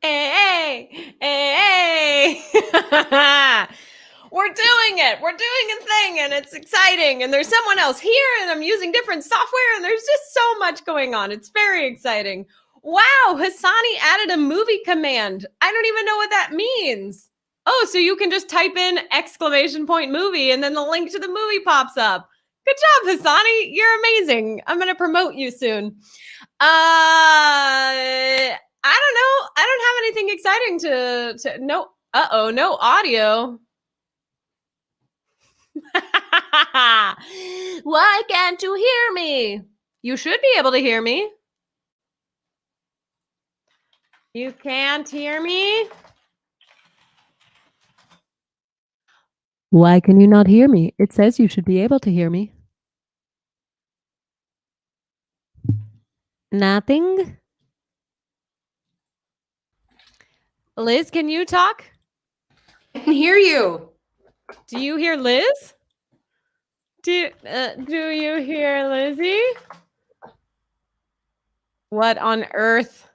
Hey, hey, hey. We're doing it. We're doing a thing and it's exciting. And there's someone else here and I'm using different software and there's just so much going on. It's very exciting. Wow, Hassani added a movie command. I don't even know what that means. Oh, so you can just type in exclamation point movie and then the link to the movie pops up. Good job, Hassani. You're amazing. I'm going to promote you soon. I don't know. I don't have anything exciting to no. No audio. Why can't you hear me? You should be able to hear me. You can't hear me? Why can you not hear me? It says you should be able to hear me. Nothing? Liz, can you talk? I can hear you. Do you hear Liz? Do you hear Lizzie? What on earth?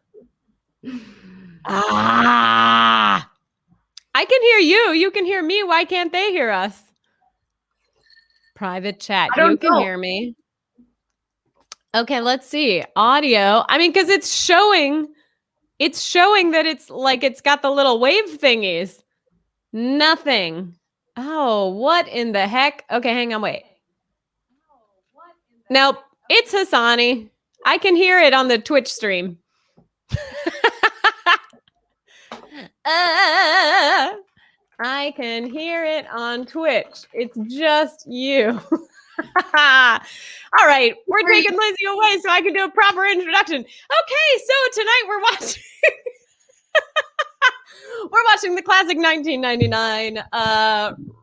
I can hear you. You can hear me. Why can't they hear us? Private chat. You can hear me. Okay, let's see. Audio. I mean, because it's showing that it's like it's got the little wave thingies. Nothing. Oh, what in the heck? Okay, hang on, wait. Nope, it's Hassani. I can hear it on the Twitch stream. I can hear it on Twitch. It's just you. All right, we're taking Lizzie away so I can do a proper introduction. Okay, so tonight we're watching the classic 1999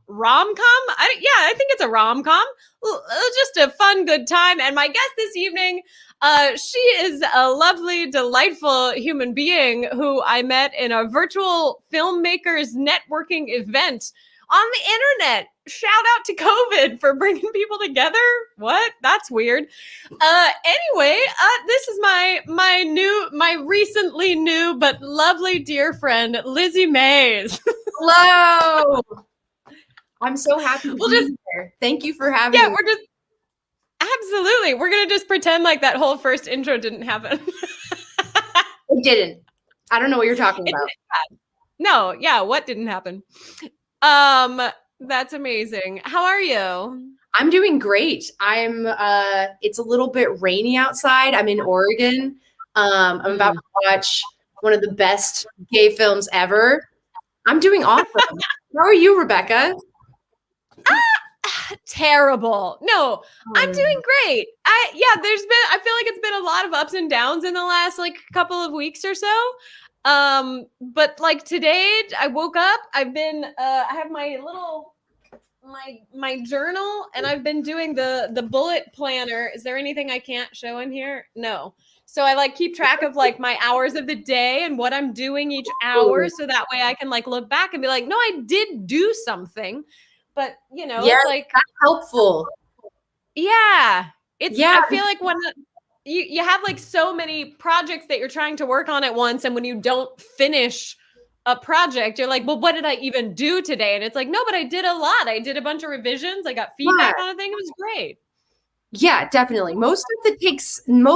rom-com. I think it's a rom-com. Just a fun, good time. And my guest this evening, she is a lovely, delightful human being who I met in a virtual filmmakers networking event on the internet. Shout out to COVID for bringing people together. What? That's weird. Anyway, this is my recently new but lovely dear friend, Lizzie Mays. Hello. I'm so happy to be here. Thank you for having me. Absolutely. We're going to just pretend like that whole first intro didn't happen. It didn't. I don't know what you're talking about. No, yeah, what didn't happen? That's amazing. How are you? I'm doing great. It's a little bit rainy outside. I'm in Oregon. I'm about to watch one of the best gay films ever. I'm doing awesome. How are you, Rebecca? Terrible. No, I'm doing great. I feel like it's been a lot of ups and downs in the last like couple of weeks or so. But like today I woke up, I have my journal and I've been doing the bullet planner. Is there anything I can't show in here? No. So I like keep track of like my hours of the day and what I'm doing each hour. So that way I can like look back and be like, no, I did do something. But you know, it's like that's helpful. Yeah. I feel like when you have like so many projects that you're trying to work on at once, and when you don't finish a project, you're like, well, what did I even do today? And it's like, no, but I did a lot. I did a bunch of revisions. I got feedback on a thing. It was great. Yeah, definitely. Most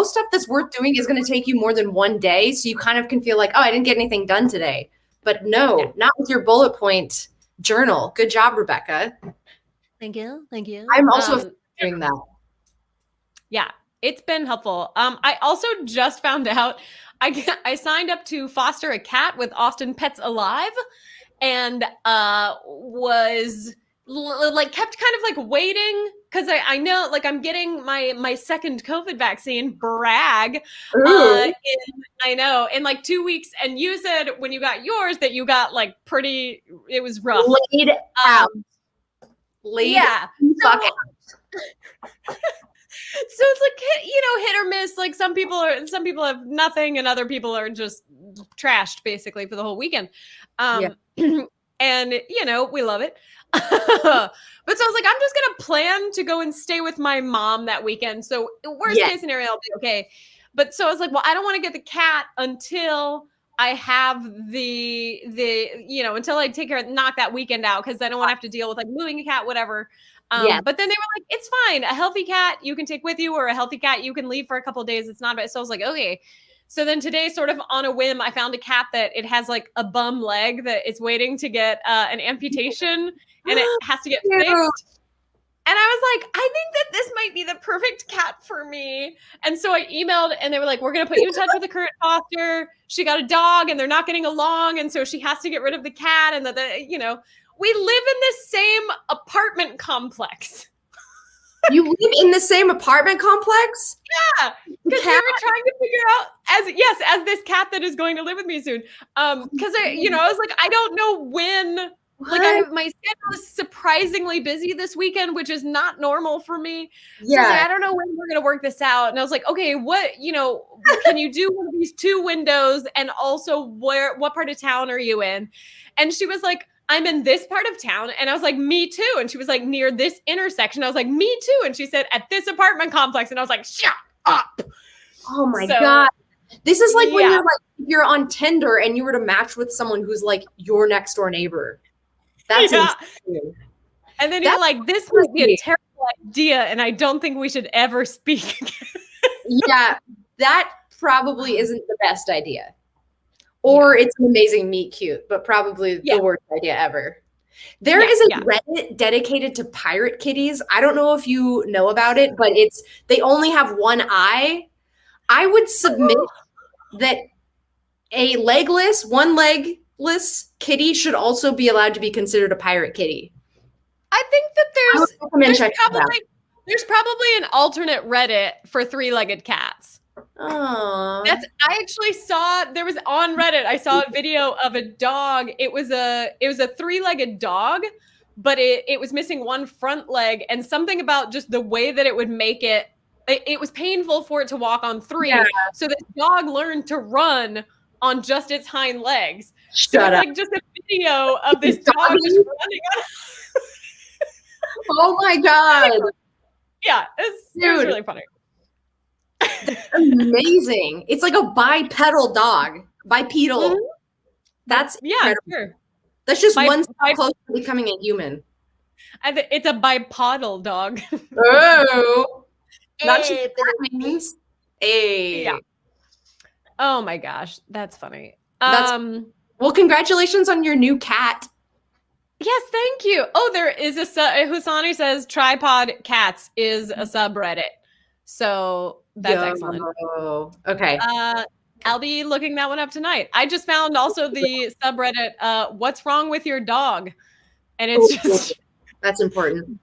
stuff that's worth doing is going to take you more than one day. So you kind of can feel like, oh, I didn't get anything done today. But no, not with your bullet point journal. Good job, Rebecca. Thank you. Thank you. I'm also doing that. Yeah, it's been helpful. I also just found out I signed up to foster a cat with Austin Pets Alive, and was like kept kind of like waiting because I know like I'm getting my second COVID vaccine. Brag. I know in like 2 weeks, and you said when you got yours that you got like it was rough. Laid out. Yeah. Fuck out. So it's like, you know, hit or miss. Like some people have nothing and other people are just trashed basically for the whole weekend. And you know, we love it. But so I was like, I'm just going to plan to go and stay with my mom that weekend. So worst case scenario, I'll be okay. But so I was like, well, I don't want to get the cat until I have the until I take care of knock that weekend out because I don't want to have to deal with like moving a cat, whatever. Yeah. But then they were like, it's fine. A healthy cat you can take with you, or a healthy cat you can leave for a couple of days. It's not bad. So I was like, okay. So then today, sort of on a whim, I found a cat that it has like a bum leg that it's waiting to get an amputation and it has to get Cute. fixed. And I was like, I think that this might be the perfect cat for me. And so I emailed and they were like, we're going to put you in touch with the current foster. She got a dog and they're not getting along. And so she has to get rid of the cat. And we live in the same apartment complex. You live in the same apartment complex? Yeah, because we were trying to figure out as this cat that is going to live with me soon. Because I was like, I don't know when. What? Like my schedule is surprisingly busy this weekend, which is not normal for me. So Yeah. I was like, I don't know when we're gonna work this out. And I was like, okay, what can you do one of these 2 windows? And also, what part of town are you in? And she was like, I'm in this part of town. And I was like, me too. And she was like, near this intersection. I was like, me too. And she said, at this apartment complex. And I was like, shut up. Oh my God. This is like when you're on Tinder and you were to match with someone who's like your next door neighbor. That's insane. And then you're like, this might be a terrible idea. And I don't think we should ever speak again. Yeah, that probably isn't the best idea. Or it's an amazing meet cute, but probably the worst idea ever. There is a Reddit dedicated to pirate kitties. I don't know if you know about it, but they only have one eye. I would submit that a one legless kitty should also be allowed to be considered a pirate kitty. I think that there's probably an alternate Reddit for 3-legged cats. Oh, I actually saw there was on Reddit. I saw a video of a dog. It was a 3-legged dog, but it was missing one front leg, and something about just the way that it would make it. It was painful for it to walk on 3. Yeah. So the dog learned to run on just its hind legs. So it's like just a video of this dog just running on. Oh my God. Yeah, it was really funny. Amazing. It's like a bipedal dog. Bipedal. Mm-hmm. That's incredible. Sure. That's just one step closer to becoming a human. It's a bipodal dog. Oh. Not sure what that means. Hey. Yeah. Oh my gosh, that's funny. Well, congratulations on your new cat. Yes, thank you. Oh, there is Husani says tripod cats is a subreddit. So that's excellent. Okay. I'll be looking that one up tonight. I just found also the subreddit, what's wrong with your dog? And it's just that's important.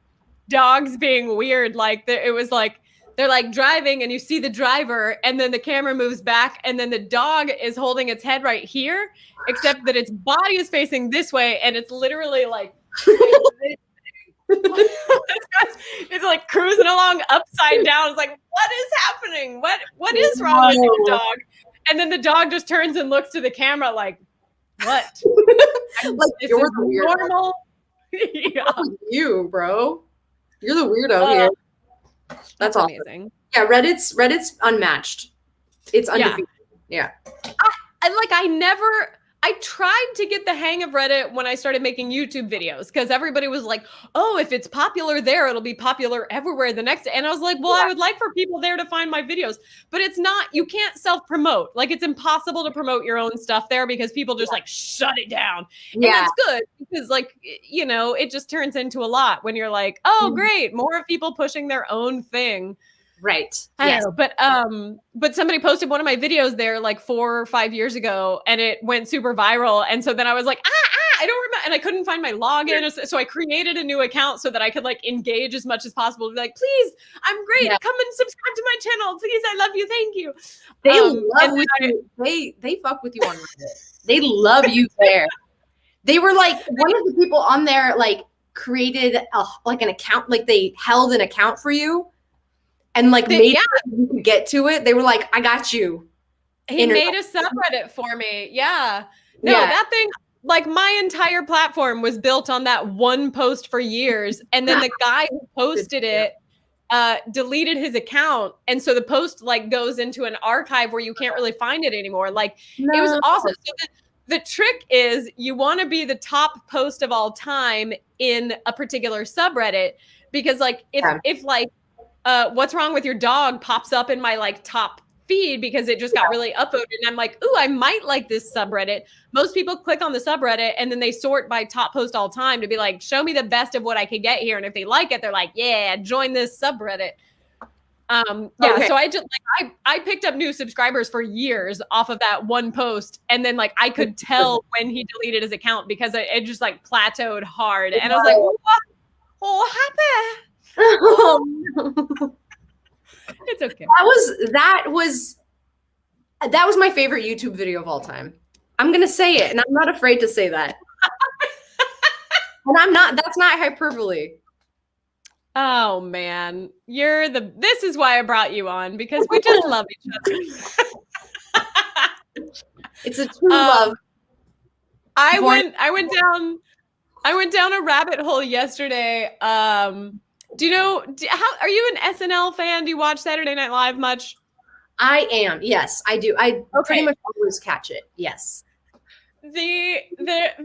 Dogs being weird. Like it was like they're like driving and you see the driver and then the camera moves back and then the dog is holding its head right here, except that its body is facing this way and it's literally like it's like cruising along upside down. It's like, what is happening? What is wrong with your dog? And then the dog just turns and looks to the camera like, what? Like you're the weirdo. Normal. Yeah. You, bro. You're the weirdo here. That's awesome. Amazing. Yeah, Reddit's unmatched. It's undefeated. Yeah. I tried to get the hang of Reddit when I started making YouTube videos because everybody was like, oh, if it's popular there, it'll be popular everywhere the next day. And I was like, well, I would like for people there to find my videos, but it's not, you can't self-promote. Like it's impossible to promote your own stuff there because people just like shut it down. And that's good because like, it just turns into a lot when you're like, oh, great, more people pushing their own thing. Right. I don't know, but somebody posted one of my videos there like 4 or 5 years ago and it went super viral. And so then I was like, I don't remember. And I couldn't find my login. So I created a new account so that I could like engage as much as possible. Be like, please, I'm great. Yeah. Come and subscribe to my channel. Please. I love you. Thank you. They love you. They fuck with you on Reddit. They love you there. They were like, one of the people on there like created an account, like they held an account for you. And like made you could get to it. They were like, I got you. He made a subreddit for me. Yeah. No, that thing, like my entire platform was built on that one post for years. And then the guy who posted it deleted his account, and so the post like goes into an archive where you can't really find it anymore. Like it was awesome. So the trick is you want to be the top post of all time in a particular subreddit, because like if like what's wrong with your dog pops up in my like top feed because it just got really upvoted, and I'm like, ooh, I might like this subreddit. Most people click on the subreddit and then they sort by top post all time to be like, show me the best of what I could get here. And if they like it, they're like, yeah, join this subreddit. So I just like I picked up new subscribers for years off of that one post, and then like I could tell when he deleted his account because it just like plateaued hard, and I was like, what? Happy. It's okay. That was my favorite YouTube video of all time. I'm gonna say it, and I'm not afraid to say that. And that's not hyperbole. Oh man, this is why I brought you on, because we just love each other. It's a true love. I went down a rabbit hole yesterday. Do you know are you an SNL fan? Do you watch Saturday Night Live much? I am. Yes, I do. I pretty much always catch it. Yes. The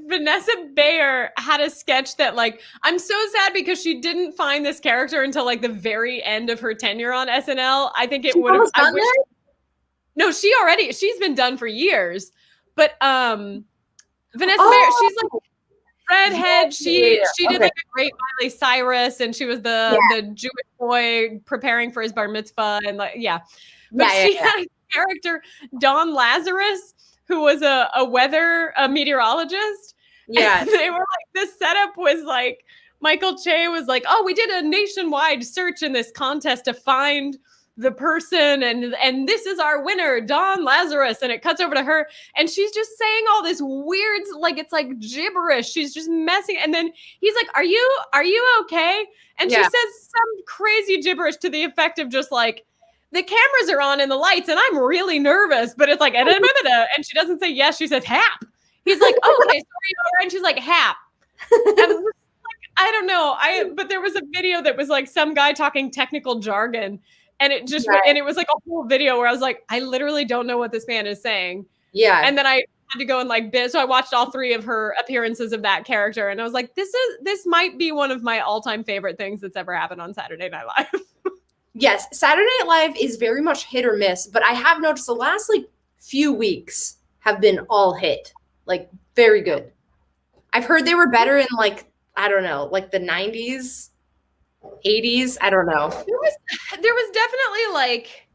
Vanessa Bayer had a sketch that like, I'm so sad because she didn't find this character until like the very end of her tenure on SNL. I think it would have. No, she's been done for years. But Vanessa Bayer, she's like redhead. She did like a great Miley Cyrus, and she was the Jewish boy preparing for his bar mitzvah, and like she had a character, Don Lazarus, who was a meteorologist. Yeah. And they were like, this setup was like, Michael Che was like, oh, we did a nationwide search in this contest to find the person, and this is our winner, Don Lazarus. And it cuts over to her, and she's just saying all this weird, like it's like gibberish. She's just messing. And then he's like, are you okay? And she says some crazy gibberish to the effect of just like, the cameras are on and the lights, and I'm really nervous, but it's like, and she doesn't say yes, she says hap. He's like, oh, okay, sorry, and she's like, hap. And like, I don't know. But there was a video that was like some guy talking technical jargon, and it just and it was like a whole video where I was like, I literally don't know what this man is saying. Yeah. And then I had to go and like so I watched all 3 of her appearances of that character, and I was like, this might be one of my all-time favorite things that's ever happened on Saturday Night Live. Yes, Saturday Night Live is very much hit or miss, but I have noticed the last like few weeks have been all hit, like very good. I've heard they were better in like, I don't know, like the 90s, 80s. I don't know. There was definitely like,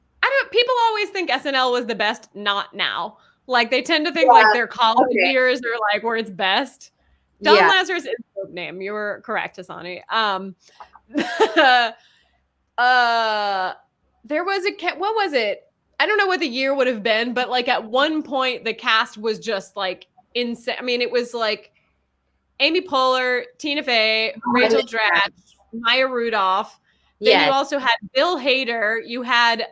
people always think SNL was the best, not now. Like they tend to think like their college years are like where it's best. Don Lazarus is a dope name. You were correct, Asani. There was what was it? I don't know what the year would have been, but like at one point the cast was just like insane. I mean, it was like Amy Poehler, Tina Fey, Rachel Dratch, Maya Rudolph. Then you also had Bill Hader. You had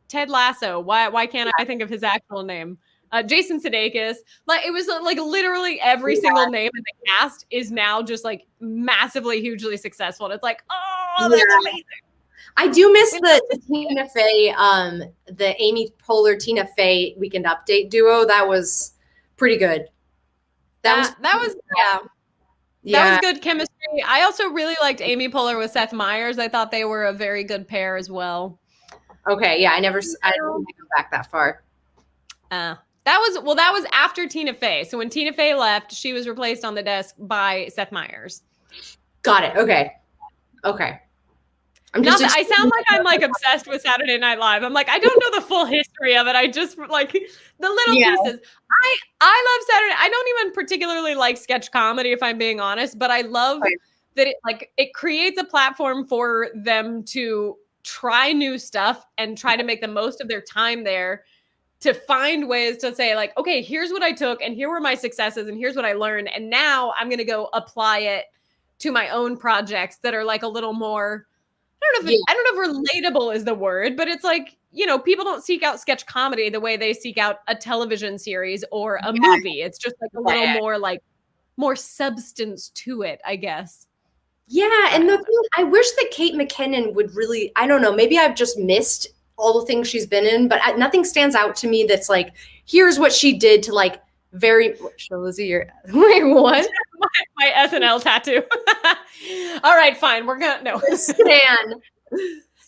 Ted Lasso. Why can't I think of his actual name? Jason Sudeikis. Like it was like literally every single name in the cast is now just like massively, hugely successful. And it's like, oh, that's amazing. I do miss the Tina Fey, the Amy Poehler, Tina Fey Weekend Update duo. That was pretty good. That was good chemistry. I also really liked Amy Poehler with Seth Meyers. I thought they were a very good pair as well. Okay, yeah, I didn't go back that far. That was after Tina Fey. So when Tina Fey left, she was replaced on the desk by Seth Meyers. Got it. Okay. I sound like I'm like obsessed with Saturday Night Live. I'm like, I don't know the full history of it. I just like the little pieces. I love Saturday. I don't even particularly like sketch comedy, if I'm being honest, but I love that it creates a platform for them to try new stuff and try to make the most of their time there, to find ways to say like, okay, here's what I took and here were my successes and here's what I learned. And now I'm going to go apply it to my own projects that are like a little more, I don't know if relatable is the word, but it's like, you know, people don't seek out sketch comedy the way they seek out a television series or a movie. It's just like a little more like more substance to it, I guess. Yeah, and the thing, I wish that Kate McKinnon would really, I don't know, maybe I've just missed all the things she's been in, but nothing stands out to me that's like, here's what she did to like very, Lizzie, you're, wait, what? My SNL tattoo. All right, fine. We're gonna no. Stan.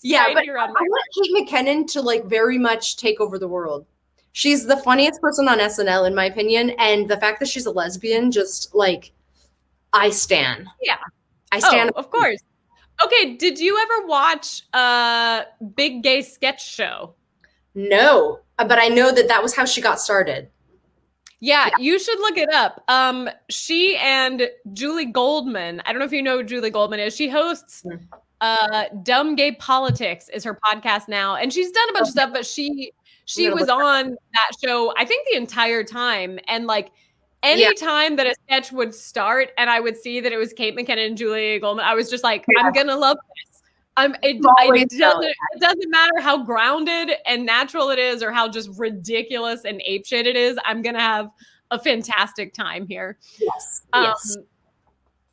Yeah, Right but here I on my want Kate McKinnon to like very much take over the world. She's the funniest person on SNL, in my opinion, and the fact that she's a lesbian, just like, I stan. Yeah. I stand. Oh, of course. Okay, did you ever watch Big Gay Sketch Show? No, but I know that that was how she got started. Yeah, you should look it up. She and Julie Goldman. I don't know if you know who Julie Goldman is. She hosts Dumb Gay Politics is her podcast now, and she's done a bunch of stuff. But she was on that show, I think, the entire time, and like. Anytime that a sketch would start and I would see that it was Kate McKinnon and Julie Goldman, I was just like, I'm gonna love this. It doesn't matter how grounded and natural it is or how just ridiculous and apeshit it is. I'm gonna have a fantastic time here. Yes.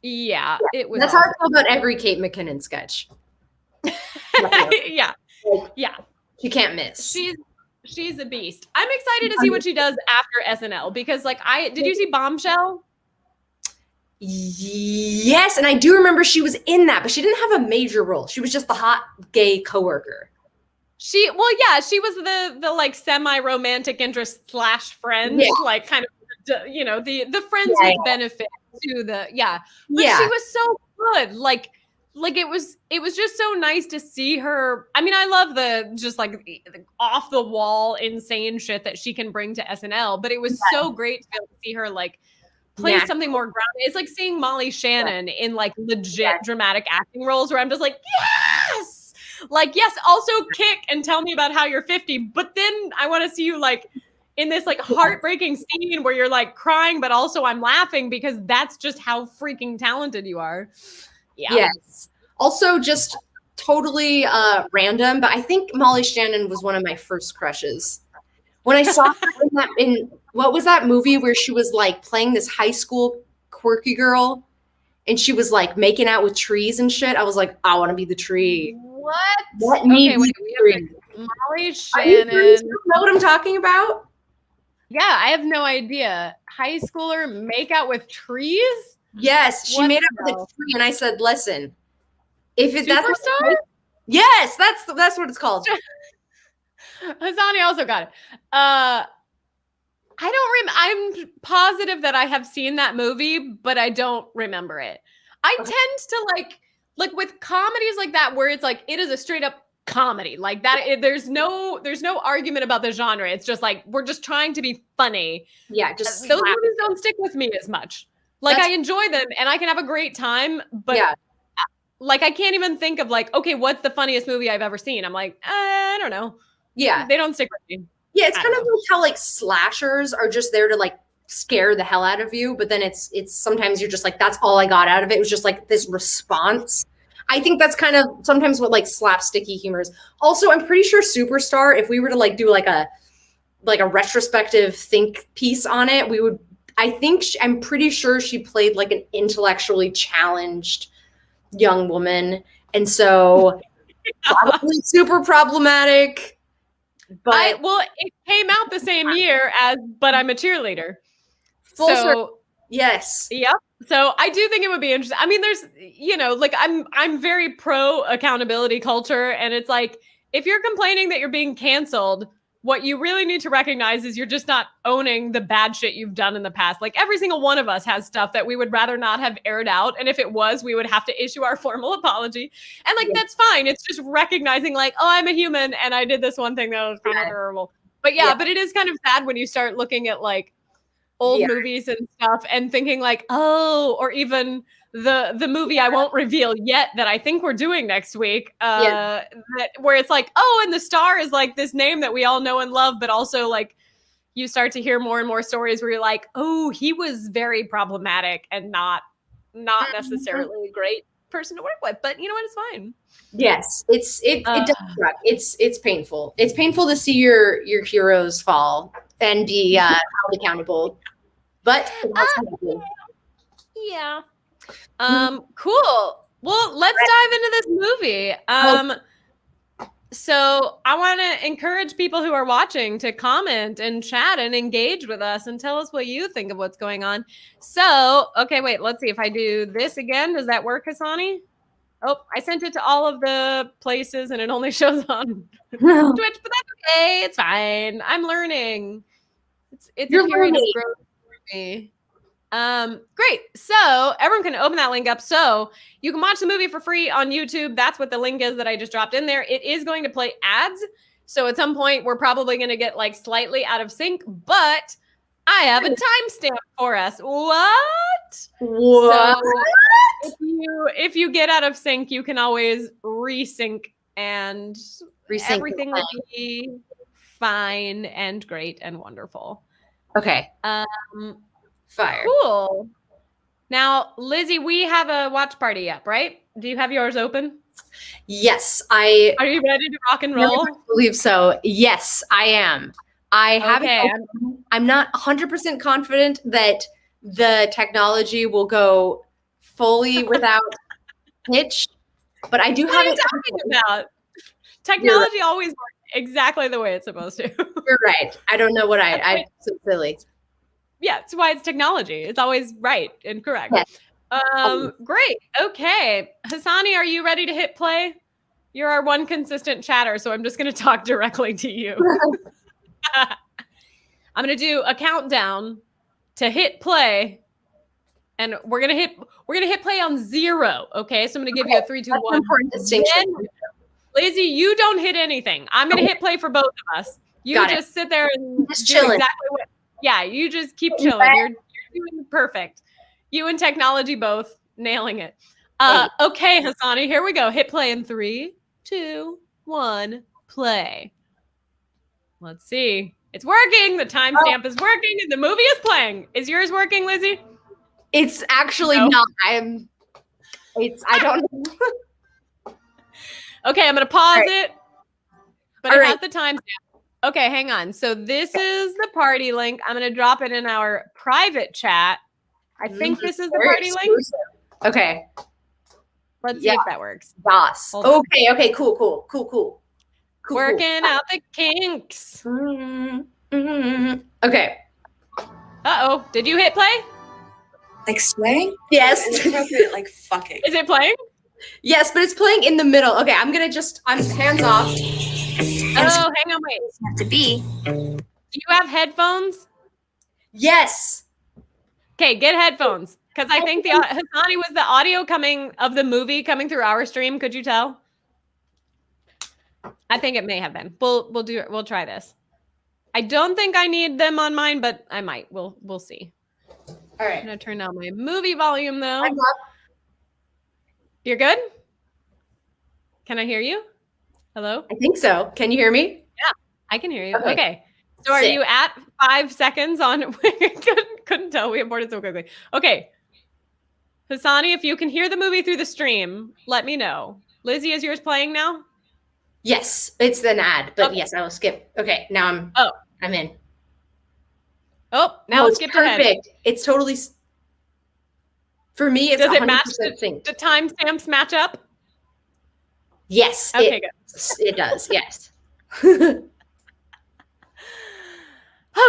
Yeah, it was. That's how I feel about every Kate McKinnon sketch. Yeah. She can't miss. She's a beast. I'm excited to see what she does after SNL because, like, did you see Bombshell? Yes, and I do remember she was in that, but she didn't have a major role. She was just the hot gay coworker. She was the like semi-romantic interest / friend, like kind of, you know, the friends with benefit to the But she was so good, like it was just so nice to see her. I mean, I love the just like the off the wall insane shit that she can bring to SNL, but it was so great to be able to see her like play something more grounded. It's like seeing Molly Shannon in like legit dramatic acting roles where I'm just like, yes, like, yes, also kick and tell me about how you're 50, but then I want to see you like in this like heartbreaking scene where you're like crying, but also I'm laughing because that's just how freaking talented you are. Yeah. Yes. Also, just totally random, but I think Molly Shannon was one of my first crushes. When I saw her in what was that movie where she was like playing this high school quirky girl and she was like making out with trees and shit, I was like, I want to be the tree. What? Let me be the tree. Molly Shannon. You know what I'm talking about? Yeah, I have no idea. High schooler make out with trees? Yes, she made up with a tree, and I said, "Listen, if it's Superstar, yes, that's what it's called." Hassani also got it. I'm positive that I have seen that movie, but I don't remember it. I tend to like with comedies like that where it's like it is a straight up comedy like that. There's no argument about the genre. It's just like we're just trying to be funny. Yeah, just those movies don't stick with me as much. Like I enjoy them and I can have a great time, but like I can't even think of like, okay, what's the funniest movie I've ever seen? I'm like, I don't know. Yeah, they don't stick with me. Yeah, it's kind of like how like slashers are just there to like scare the hell out of you, but then it's sometimes you're just like, that's all I got out of it. It was just like this response. I think that's kind of sometimes what like slapsticky humor is. Also, I'm pretty sure Superstar, if we were to like do like a retrospective think piece on it, we would. I'm pretty sure she played like an intellectually challenged young woman. And so probably super problematic. But it came out the same year as But I'm a Cheerleader. Yes. Yep. So I do think it would be interesting. I mean, there's, you know, like I'm very pro accountability culture. And it's like, if you're complaining that you're being canceled, what you really need to recognize is you're just not owning the bad shit you've done in the past. Like every single one of us has stuff that we would rather not have aired out. And if it was, we would have to issue our formal apology. And like, that's fine. It's just recognizing like, oh, I'm a human and I did this one thing that was kind of terrible. But but it is kind of sad when you start looking at like old movies and stuff and thinking like, oh, or even the movie I won't reveal yet that I think we're doing next week, where it's like, oh, and the star is like this name that we all know and love, but also like you start to hear more and more stories where you're like, oh, he was very problematic and not necessarily a great person to work with, but you know what, it's fine. Yes, it does suck. It's painful. It's painful to see your heroes fall and be held accountable, but yeah. Cool. Well, let's dive into this movie. So I want to encourage people who are watching to comment and chat and engage with us and tell us what you think of what's going on. So, okay, wait, let's see if I do this again. Does that work, Hassani? Oh, I sent it to all of the places and it only shows on Twitch, but that's okay. It's fine. I'm learning. It's You're a period learning. of growth for me. Great. So everyone can open that link up. So you can watch the movie for free on YouTube. That's what the link is that I just dropped in there. It is going to play ads. So at some point we're probably going to get like slightly out of sync, but I have a timestamp for us. What? What? So if you get out of sync, you can always resync and Resync everything will be fine and great and wonderful. Okay. Fire. Cool. Now, Lizzie, we have a watch party up, right? Do you have yours open? Yes, Are you ready to rock and roll? I believe so. Yes, I am. I have Okay. it. I'm not 100% confident that the technology will go fully without hitch, but I do What have are you it. talking about? Technology always works exactly the way it's supposed to. You're right. I don't know what I'm so silly. Yeah, it's why it's technology. It's always right and correct. Yes. Great. Okay. Hassani, are you ready to hit play? You're our one consistent chatter, so I'm just going to talk directly to you. I'm going to do a countdown to hit play, and we're going to hit play on 0. Okay, so I'm going to give you a 3, 2, 1. Important distinction. Then, Lizzie, you don't hit anything. I'm going to hit play for both of us. You Got it. just sit there and Just do chilling. exactly what. Yeah, you just keep chilling. You're doing perfect. You and technology both nailing it. Okay, Hassani, here we go. Hit play in 3, 2, 1, play. Let's see. It's working. The timestamp is working, and the movie is playing. Is yours working, Lizzie? It's actually No. not. I don't know. Okay, I'm going to pause All it, but All it right. has the timestamp. Okay, hang on. So this is the party link. I'm going to drop it in our private chat. I think this is the Very party link. exclusive. Okay. Let's see if that works. Yes. Hold on. Okay. Cool. Working out the kinks. Okay. Uh-oh. Did you hit play? Like swaying? Yes. Inappropriate, like fucking. Is it playing? Yes, but it's playing in the middle. Okay, I'm hands off. Oh, hang on, wait. Have to be. Do you have headphones? Yes. Okay, get headphones. Because I think Hassani, was the audio coming of the movie coming through our stream? Could you tell? I think it may have been. We'll try this. I don't think I need them on mine, but I might. We'll see. All right. I'm gonna turn down my movie volume though. I'm up. You're good? Can I hear you? Hello? I think so. Can you hear me? I can hear you. Okay. Okay. So are Sick. you at 5 seconds on? couldn't tell. We aborted so quickly. Okay. Hassani, if you can hear the movie through the stream, let me know. Lizzie, is yours playing now? Yes, it's an ad, but Okay. yes, I will skip. Okay, now I'm in. Oh, now Oh, it's skipped ahead. perfect. It's totally for me. It's Does it 100% match synced. the timestamps match up? Yes, Okay, good. it does. Yes.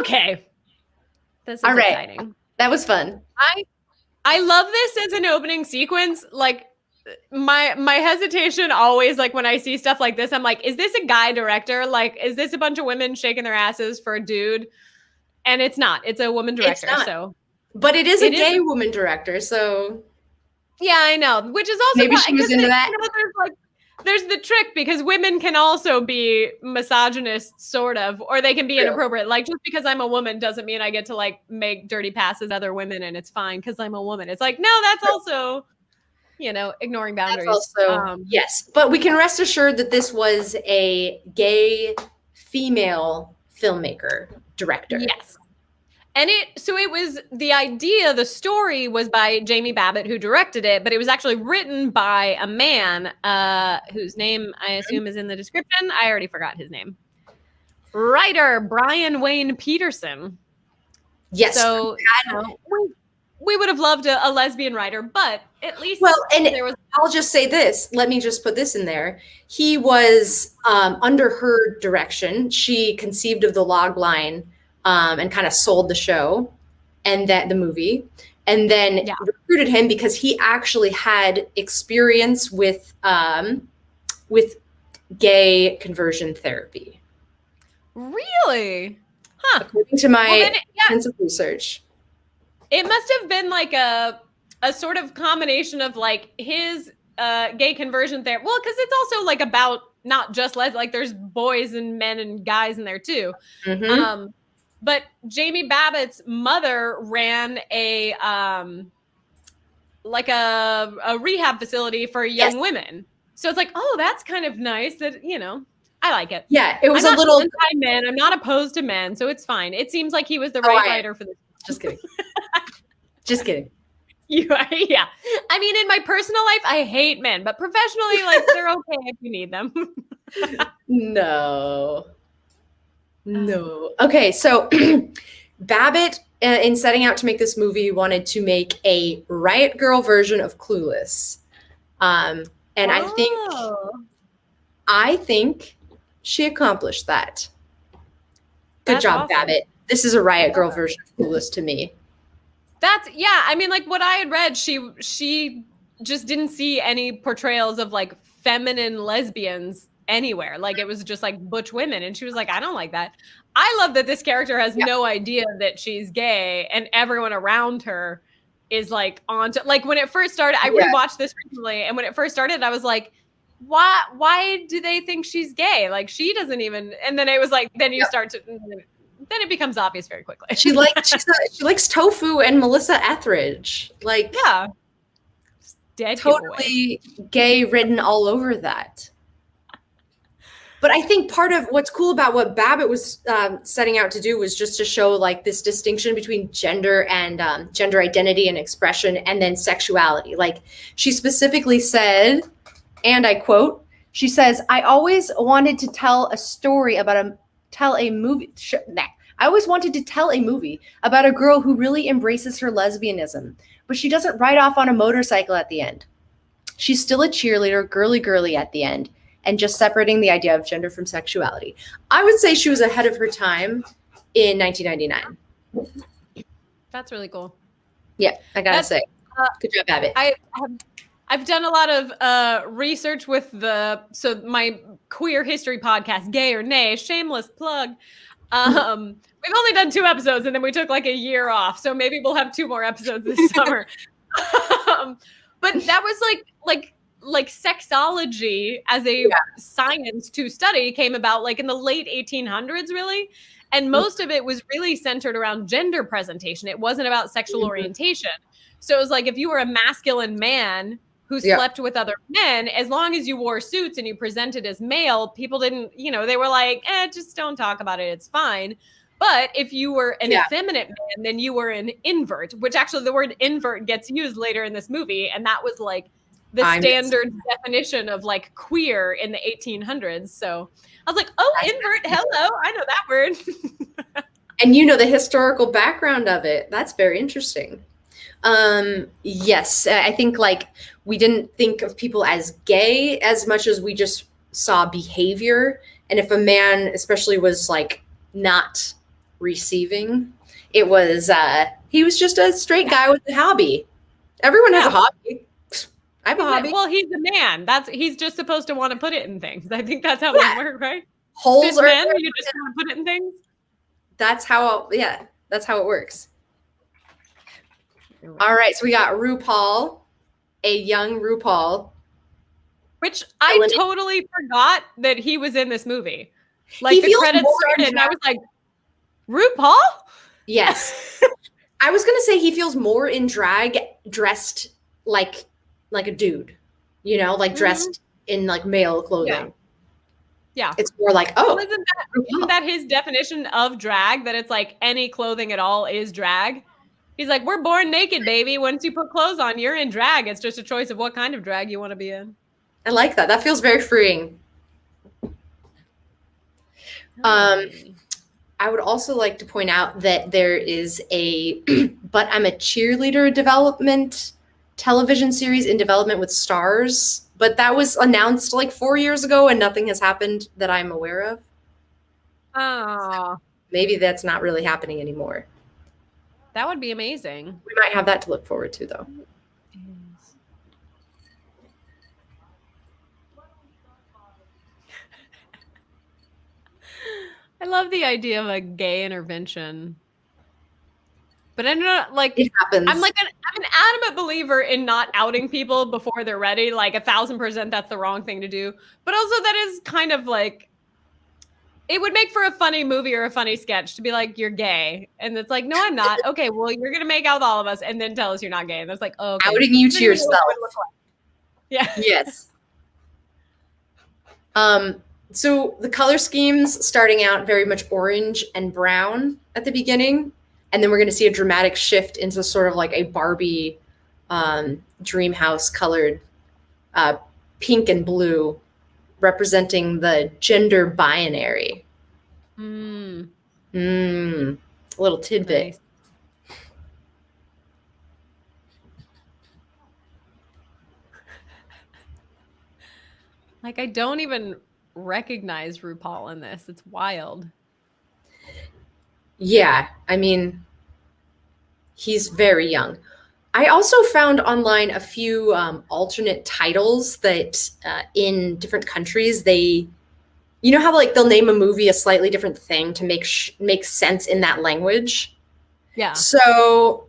Okay. This is All right. exciting. That was fun. I love this as an opening sequence. Like my hesitation always, like when I see stuff like this, I'm like, is this a guy director? Like, is this a bunch of women shaking their asses for a dude? And it's not. It's a woman It's director. not. So But it is a It is- gay woman director, so yeah, I know. Which is also Maybe why- she was 'cause into it- that. you know, there's the trick because women can also be misogynist, sort of, or they can be True. inappropriate. Like just because I'm a woman doesn't mean I get to like make dirty passes at other women and it's fine because I'm a woman. It's like, no, that's also, ignoring boundaries. that's also yes. But we can rest assured that this was a gay female filmmaker director. Yes. And it was the story was by Jamie Babbitt, who directed it, but it was actually written by a man whose name I assume is in the description. I already forgot his name. Writer Brian Wayne Peterson. Yes. So we would have loved a lesbian writer, but at least Well, and there was I'll just say this. Let me just put this in there. He was under her direction. She conceived of the log line and kind of sold the show and that the movie, and then Yeah. recruited him because he actually had experience with gay conversion therapy, really, huh? according to my Well, then yeah, extensive research. it must have been like a sort of combination of like his gay conversion therapy. Well, because it's also like about not just like there's boys and men and guys in there too. Mhm. But Jamie Babbitt's mother ran a like a rehab facility for young Yes. women. So it's like, oh, that's kind of nice that, I like it. Yeah, it was I'm a not little. anti-men. I'm not opposed to men, so it's fine. It seems like he was the Oh, right I am. writer for this. Just kidding. Just kidding. You are, yeah. I mean, in my personal life, I hate men, but professionally, like they're okay if you need them. No. No. Okay, so Babbitt, in setting out to make this movie, wanted to make a Riot Girl version of Clueless, and Oh. I think she accomplished that. Good That's job, awesome. Babbitt. This is a Riot Girl version of Clueless to me. That's yeah. I mean, like what I had read, she just didn't see any portrayals of like feminine lesbians anywhere. Like it was just like butch women, and she was like, I don't like that. I love that this character has no idea that she's gay, and everyone around her is like on to like when it first started. I Yeah. rewatched this recently, and when it first started, I was like, why do they think she's gay? Like she doesn't even. And then it was like, then you start to. Then it becomes obvious very quickly. She likes tofu and Melissa Etheridge. Like Yeah. Dead giveaway. totally gay written all over that. But I think part of what's cool about what Babbitt was setting out to do was just to show like this distinction between gender and gender identity and expression, and then sexuality. Like she specifically said, and I quote, she says, "I always wanted to tell a story about I always wanted to tell a movie about a girl who really embraces her lesbianism, but she doesn't ride off on a motorcycle at the end. She's still a cheerleader, girly at the end, and just separating the idea of gender from sexuality." I would say she was ahead of her time in 1999. That's really cool. Yeah, I gotta That's- say. Good job, Babbitt. I've done a lot of research with my queer history podcast, Gay or Nay, shameless plug. We've only done 2 episodes, and then we took like a year off, so maybe we'll have 2 more episodes this summer. But that was like sexology as a science to study came about like in the late 1800s, really. And most of it was really centered around gender presentation. It wasn't about sexual orientation. So it was like if you were a masculine man who slept with other men, as long as you wore suits and you presented as male, people didn't, they were like, just don't talk about it. It's fine. But if you were an effeminate man, then you were an invert, which actually the word invert gets used later in this movie. And that was like the standard definition of like queer in the 1800s. So I was like, oh, invert, hello, I know that word. And you know the historical background of it. That's very interesting. Yes, I think like we didn't think of people as gay as much as we just saw behavior. And if a man especially was like not receiving, it was he was just a straight guy with a hobby. Everyone has a hobby. I have a hobby. Well, he's a man. He's just supposed to want to put it in things. I think that's how it works, right? Holes Cis are men, you just want to put it in things. that's how it works. All right, so we got RuPaul, a young RuPaul. Which I totally forgot that he was in this movie. Like He the feels credits more started and I was like, RuPaul? Yes. I was gonna say he feels more in drag dressed like a dude, like dressed in like male clothing. Yeah. It's more like, oh, Well, isn't that his definition of drag? That it's like any clothing at all is drag? He's like, we're born naked, baby. Once you put clothes on, you're in drag. It's just a choice of what kind of drag you want to be in. I like that. That feels very freeing. I would also like to point out that there is a but I'm a cheerleader development television series in development with Stars, but that was announced like 4 years ago and nothing has happened that I'm aware of. Oh, Maybe that's not really happening anymore. that would be amazing. We might have that to look forward to, though. I love the idea of a gay intervention. But I'm not like It happens. I'm an adamant believer in not outing people before they're ready. Like 1,000% that's the wrong thing to do. But also that is kind of like it would make for a funny movie or a funny sketch to be like, you're gay. And it's like, no, I'm not. Okay, well, you're gonna make out with all of us and then tell us you're not gay. And that's like, oh, okay. Outing you to yourself. Yeah. Yes. So the color schemes starting out very much orange and brown at the beginning, and then we're going to see a dramatic shift into sort of like a Barbie dream house colored pink and blue, representing the gender binary. A little tidbit. Nice. Like I don't even recognize RuPaul in this. It's wild. Yeah, I mean, he's very young. I also found online a few alternate titles that in different countries you know how like they'll name a movie a slightly different thing to make sense in that language. Yeah. So,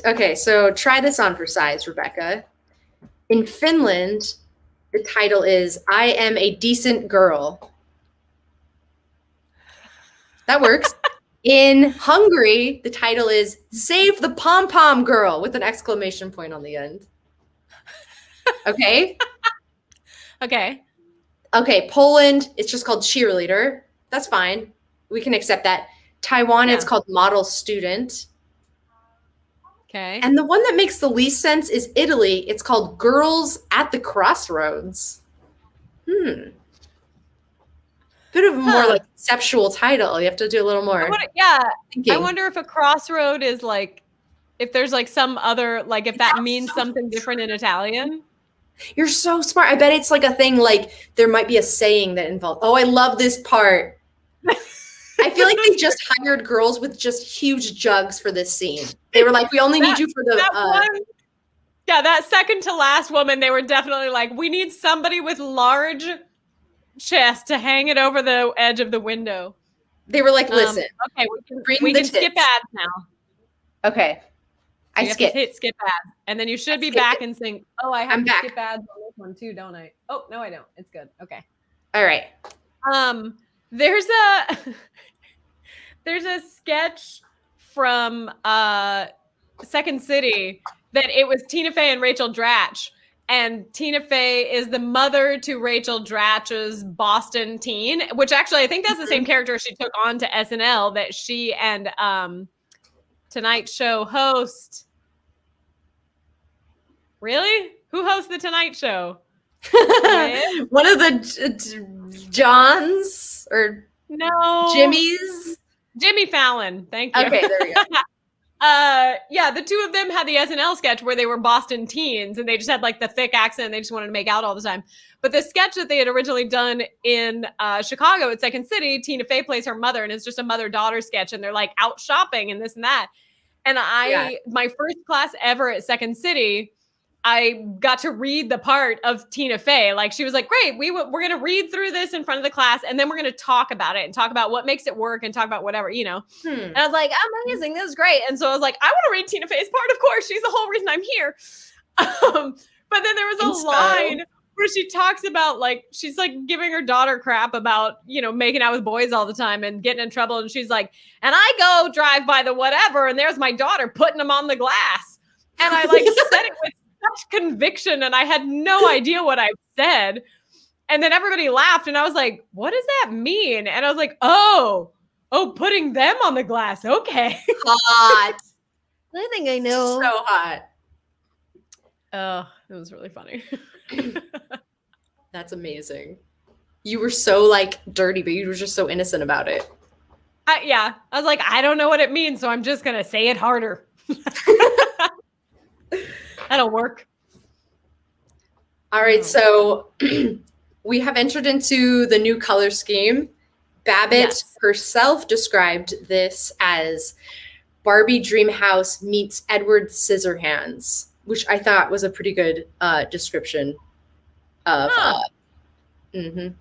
okay, so try this on for size, Rebecca. In Finland, the title is "I Am a Decent Girl." That works. In Hungary, the title is "Save the Pom Pom Girl" with an exclamation point on the end. Okay. Okay. Okay. Poland, it's just called Cheerleader. That's fine. We can accept that. Taiwan, it's called Model Student. Okay. And the one that makes the least sense is Italy. It's called Girls at the Crossroads. Bit of a more like conceptual title. You have to do a little more thinking. I wonder if a crossroad is like, if there's like some other, like if that means something different in Italian. You're so smart. I bet it's like a thing like there might be a saying that involves, oh, I love this part. I feel like they just hired girls with just huge jugs for this scene. They were like, we only need you for the... that second to last woman, they were definitely like, we need somebody with large chest to hang it over the edge of the window. They were like, listen. Okay, we can skip ads now. Okay. So I skip. Hit skip ads. And then you should be back and saying, oh, I have to skip ads on this one too, don't I? Oh, no, I don't. It's good. Okay. All right. There's a sketch from Second City that it was Tina Fey and Rachel Dratch. And Tina Fey is the mother to Rachel Dratch's Boston teen, which actually I think that's the same character she took on to SNL that she and Tonight Show host. Really? Who hosts the Tonight Show? One of the Johns or Jimmy's? Jimmy Fallon. Thank you. Okay, there we go. The two of them had the SNL sketch where they were Boston teens and they just had like the thick accent and they just wanted to make out all the time. But the sketch that they had originally done in Chicago at Second City, Tina Fey plays her mother and it's just a mother-daughter sketch and they're like out shopping and this and that. And my first class ever at Second City, I got to read the part of Tina Fey. Like she was like, great, we're going to read through this in front of the class and then we're going to talk about it and talk about what makes it work and talk about whatever, you know. And I was like, amazing, this is great. And so I was like, I want to read Tina Fey's part, of course. She's the whole reason I'm here. But then there was a line where she talks about like, she's like giving her daughter crap about, you know, making out with boys all the time and getting in trouble. And she's like, and I go drive by the whatever and there's my daughter putting them on the glass. And I like said it with such conviction and I had no idea what I said. And then everybody laughed and I was like, what does that mean? And I was like, oh, putting them on the glass. Okay. Hot. I think I know. So hot. Oh, it was really funny. That's amazing. You were so like dirty, but you were just so innocent about it. I was like, I don't know what it means, so I'm just going to say it harder. That'll work. All right, so we have entered into the new color scheme. Babbitt Yes. herself described this as Barbie Dreamhouse meets Edward Scissorhands, which I thought was a pretty good description of. Huh. Mhm.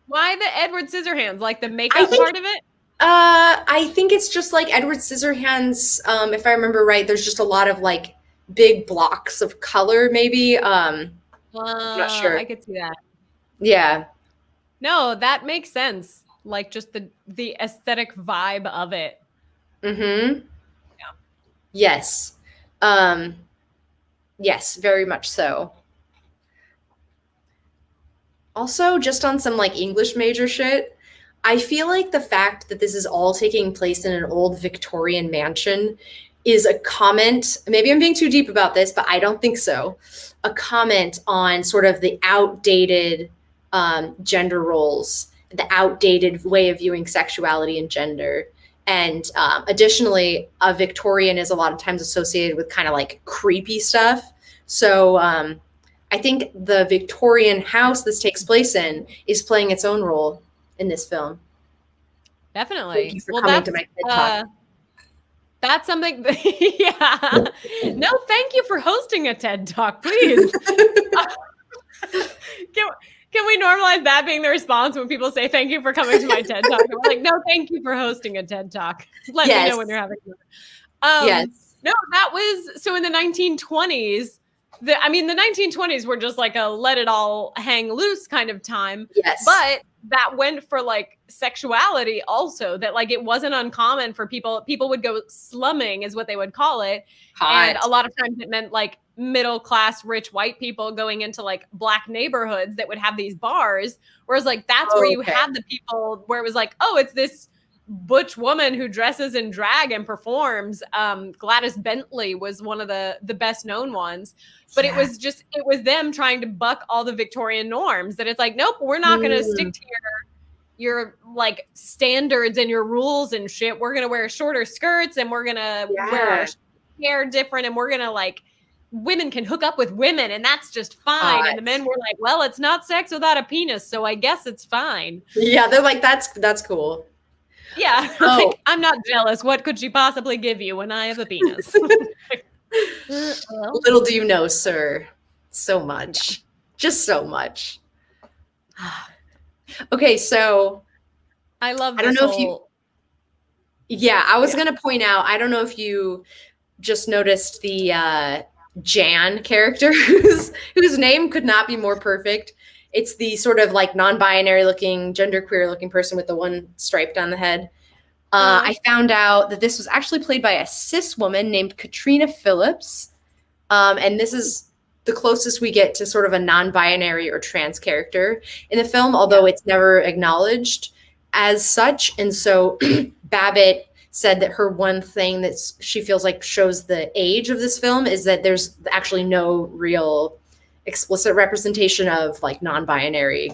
Why the Edward Scissorhands? Like the I makeup think- part of it? I think it's just like Edward Scissorhands. If I remember right, there's just a lot of like big blocks of color, maybe. Not sure. I could see that. Yeah. No, that makes sense. Like just the aesthetic vibe of it. Mm-hmm. Yeah. Yes. Yes, very much so. Also, just on some like English major shit, I feel like the fact that this is all taking place in an old Victorian mansion is a comment. Maybe I'm being too deep about this, but I don't think so. A comment on sort of the outdated gender roles, the outdated way of viewing sexuality and gender. And additionally, a Victorian is a lot of times associated with kind of like creepy stuff. So I think the Victorian house this takes place in is playing its own role in this film. Definitely. Thank you for coming to my TED Talk. That's something. Yeah. No, thank you for hosting a TED Talk, please. Can we normalize that being the response when people say thank you for coming to my TED Talk? And we're like, no, thank you for hosting a TED Talk. Let me know when you're having one. Yes. No, that was so in the 1920s. The 1920s were just like a let it all hang loose kind of time. Yes. But that went for like sexuality also, that like it wasn't uncommon for people would go slumming is what they would call it. Hot. And a lot of times it meant like middle class rich white people going into like black neighborhoods that would have these bars, whereas like that's where you had the people where it was like, oh, it's this butch woman who dresses in drag and performs. Gladys Bentley was one of the best known ones, but it was them trying to buck all the Victorian norms, that it's like, nope, we're not going to stick to your like standards and your rules and shit. We're going to wear shorter skirts and we're going to wear our hair different, and we're going to like, women can hook up with women and that's just fine. And the men were like, well, it's not sex without a penis, so I guess it's fine. Yeah, they're like, that's cool. Yeah, like, I'm not jealous. What could she possibly give you when I have a penis? Little do you know, sir, so much, just so much. Okay, so I love. I don't know if you. Yeah, I was gonna point out. I don't know if you just noticed the Jan character, whose name could not be more perfect. It's the sort of like non-binary looking, genderqueer looking person with the one stripe down the head. I found out that this was actually played by a cis woman named Katrina Phillips. And this is the closest we get to sort of a non-binary or trans character in the film, although it's never acknowledged as such. And so Babbitt said that her one thing that she feels like shows the age of this film is that there's actually no real explicit representation of like non-binary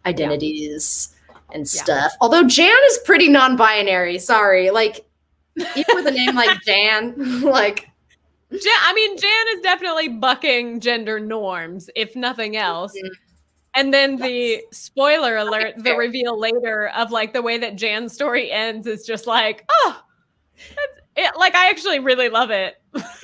identities and stuff. Although Jan is pretty non-binary. Sorry, like even with a name like Jan, like Jan is definitely bucking gender norms, if nothing else. And then the spoiler alert, the reveal later of like the way that Jan's story ends is just like, oh, that's it. Like I actually really love it.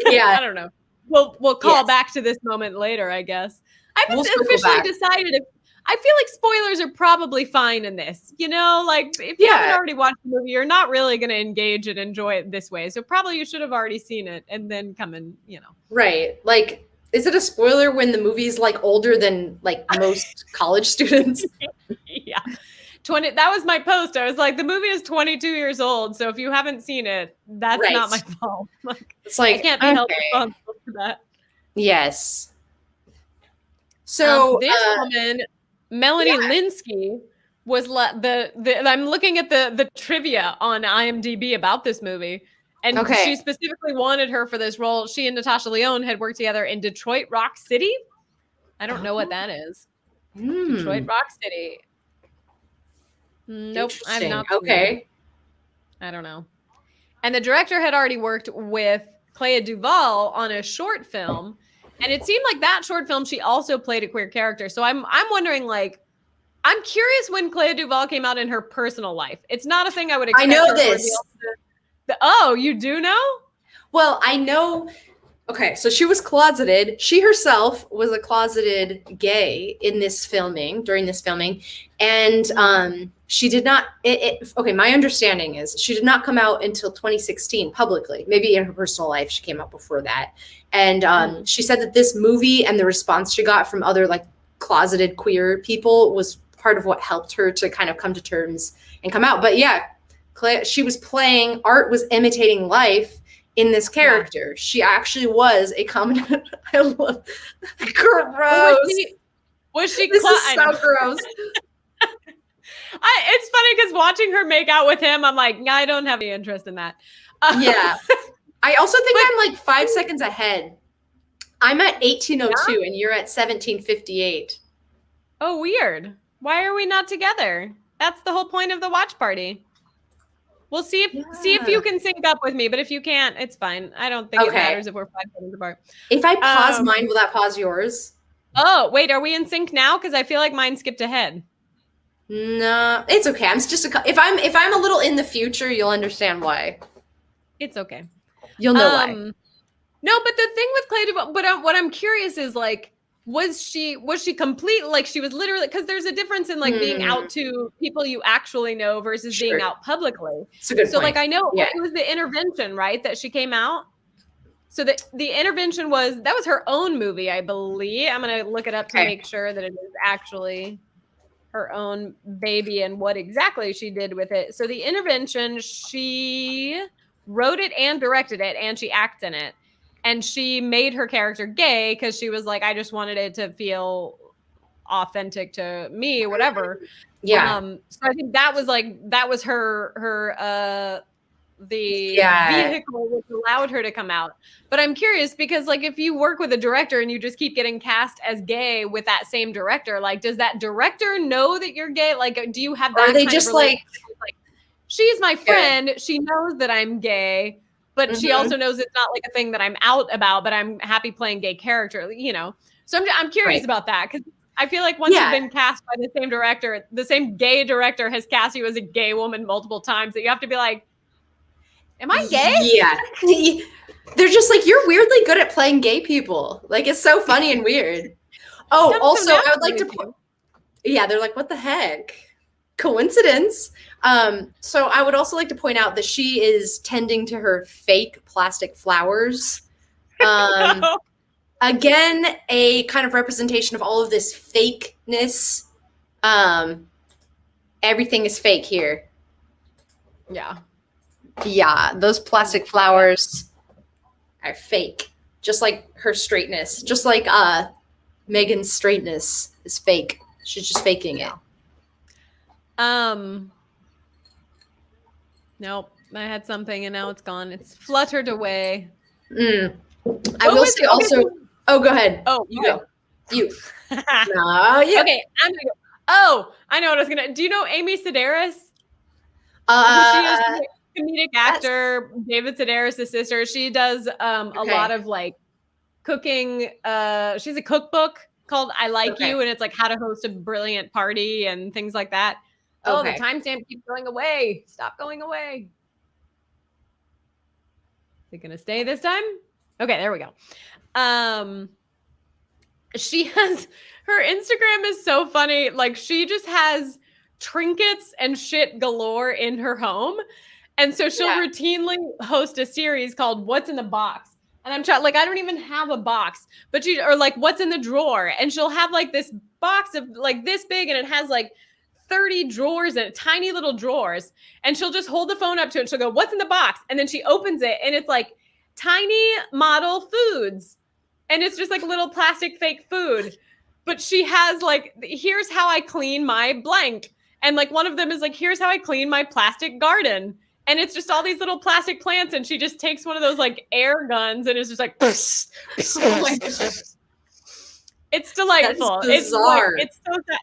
Yeah, I don't know. We'll call back to this moment later, I guess. I haven't officially decided if I feel like spoilers are probably fine in this. You know, like if you haven't already watched the movie, you're not really going to engage and enjoy it this way. So probably you should have already seen it and then come and, you know. Right. Like, is it a spoiler when the movie's like older than like most college students? Yeah. That was my post. I was like, the movie is 22 years old. So if you haven't seen it, that's not my fault. Like, it's like, I can't be held responsible for that. Yes. So this woman, Melanie Linsky, was I'm looking at the trivia on IMDb about this movie. And she specifically wanted her for this role. She and Natasha Lyonne had worked together in Detroit Rock City. I don't know what that is. Detroit Rock City. Nope, I'm not. Okay. I don't know. And the director had already worked with Clea Duvall on a short film. And it seemed like that short film, she also played a queer character. So I'm wondering, like, I'm curious when Clea Duvall came out in her personal life. It's not a thing I would expect. I know her to this. Oh, you do know? Well, I know. Okay, so she was closeted. She herself was a closeted gay in this filming, during this filming. And she did not, okay, my understanding is she did not come out until 2016 publicly. Maybe in her personal life, she came out before that. And she said that this movie and the response she got from other like closeted queer people was part of what helped her to kind of come to terms and come out. But yeah, she was playing, art was imitating life in this character. She actually was a common. I love gross. Was she This is so gross. It's funny because watching her make out with him, I'm like, I don't have any interest in that. Yeah. I also think I'm like 5 seconds ahead. I'm at 1802 and you're at 1758. Oh, weird. Why are we not together? That's the whole point of the watch party. We'll see if you can sync up with me, but if you can't, it's fine. I don't think it matters if we're 5 seconds apart. If I pause mine, will that pause yours? Oh, wait, are we in sync now? Because I feel like mine skipped ahead. No, it's okay. I'm just if I'm a little in the future, you'll understand why. It's okay. You'll know why. No, but the thing with Clea Duvall, but what I'm curious is like, was she complete? Like she was literally, because there's a difference in like being out to people you actually know versus being out publicly. It's a good point. Like I know it was the Intervention, right? That she came out. So the Intervention was her own movie, I believe. I'm gonna look it up to make sure that it is actually her own baby and what exactly she did with it. So the Intervention, she wrote it and directed it, and she acts in it. And she made her character gay because she was like, I just wanted it to feel authentic to me, whatever. Yeah. So I think that was her vehicle which allowed her to come out. But I'm curious because like if you work with a director and you just keep getting cast as gay with that same director, like does that director know that you're gay? Like do you have that? Or are they just like she's my friend, she knows that I'm gay. But she also knows it's not like a thing that I'm out about, but I'm happy playing gay character, you know? So I'm curious about that because I feel like once you've been cast by the same director, the same gay director has cast you as a gay woman multiple times that you have to be like, am I gay? Yeah. They're just like, you're weirdly good at playing gay people. Like, it's so funny and weird. Oh, also, I would like to they're like, what the heck? Coincidence. So I would also like to point out that she is tending to her fake plastic flowers. Again, a kind of representation of all of this fakeness. Everything is fake here. Yeah. Yeah, those plastic flowers are fake. Just like her straightness. Just like Megan's straightness is fake. She's just faking it. Nope. I had something and now it's gone. It's fluttered away. I will say also. Oh, go ahead. Oh, you go. You. Okay, I'm gonna go. Oh, I know what I was gonna. Do you know Amy Sedaris? She is a comedic actor. David Sedaris' sister. She does a lot of like cooking. She's a cookbook called "I Like You," and it's like how to host a brilliant party and things like that. Oh, the timestamp keeps going away. Stop going away. Is it going to stay this time? Okay, there we go. She has, her Instagram is so funny. Like she just has trinkets and shit galore in her home. And so she'll routinely host a series called What's in the Box. And I'm trying, like, I don't even have a box, but or like what's in the drawer. And she'll have like this box of like this big and it has like 30 drawers in it, tiny little drawers. And she'll just hold the phone up to it. And she'll go, what's in the box? And then she opens it and it's like tiny model foods. And it's just like little plastic fake food. But she has like, here's how I clean my blank. And like one of them is like, here's how I clean my plastic garden. And it's just all these little plastic plants. And she just takes one of those like air guns and is just like, oh my goodness. It's delightful. It's bizarre. It's so sad.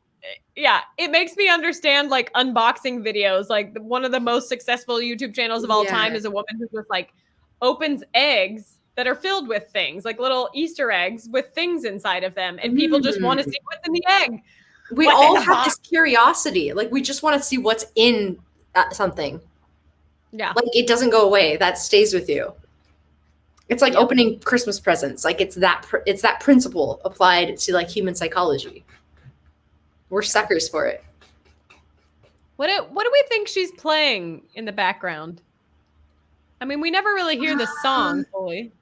Yeah, it makes me understand like unboxing videos. Like one of the most successful YouTube channels of all time is a woman who just like opens eggs that are filled with things, like little Easter eggs with things inside of them, and people just want to see what's in the egg. We What's in all the have box? this curiosity. Like we just want to see what's in something. Yeah. Like it doesn't go away. That stays with you. It's like Yeah. opening Christmas presents. Like it's that principle applied to like human psychology. We're suckers for it. What do we think she's playing in the background? I mean, we never really hear the song fully.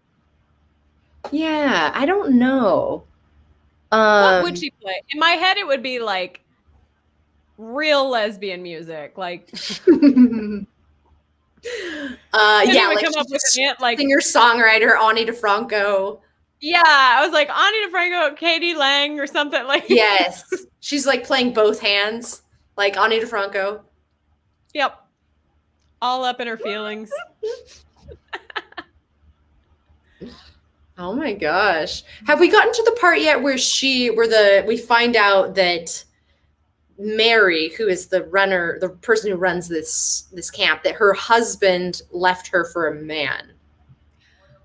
Yeah, I don't know. What would she play? In my head, it would be like real lesbian music. Like, yeah, would like come up with an like singer songwriter Ani DeFranco. yeah, I was like Ani DeFranco, Katie Lang, or something like. Yes, she's like playing both hands, like Ani DeFranco. Yep. All up in her feelings. Oh my gosh. Have we gotten to the part yet where we find out that Mary, who is the person who runs this camp, that her husband left her for a man?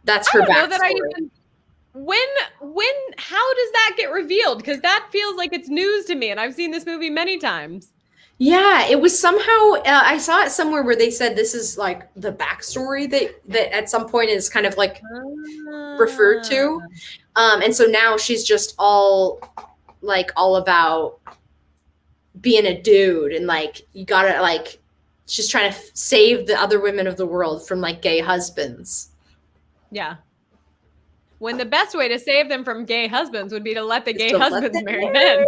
That's her I don't know that I backstory. even how does that get revealed? Because that feels like it's news to me, and I've seen this movie many times. Yeah, it was somehow I saw it somewhere where they said this is like the backstory that at some point is kind of like referred to. And so now she's just all about being a dude and like you gotta like she's trying to save the other women of the world from like gay husbands. Yeah. When the best way to save them from gay husbands would be to let the gay to let husbands them marry men.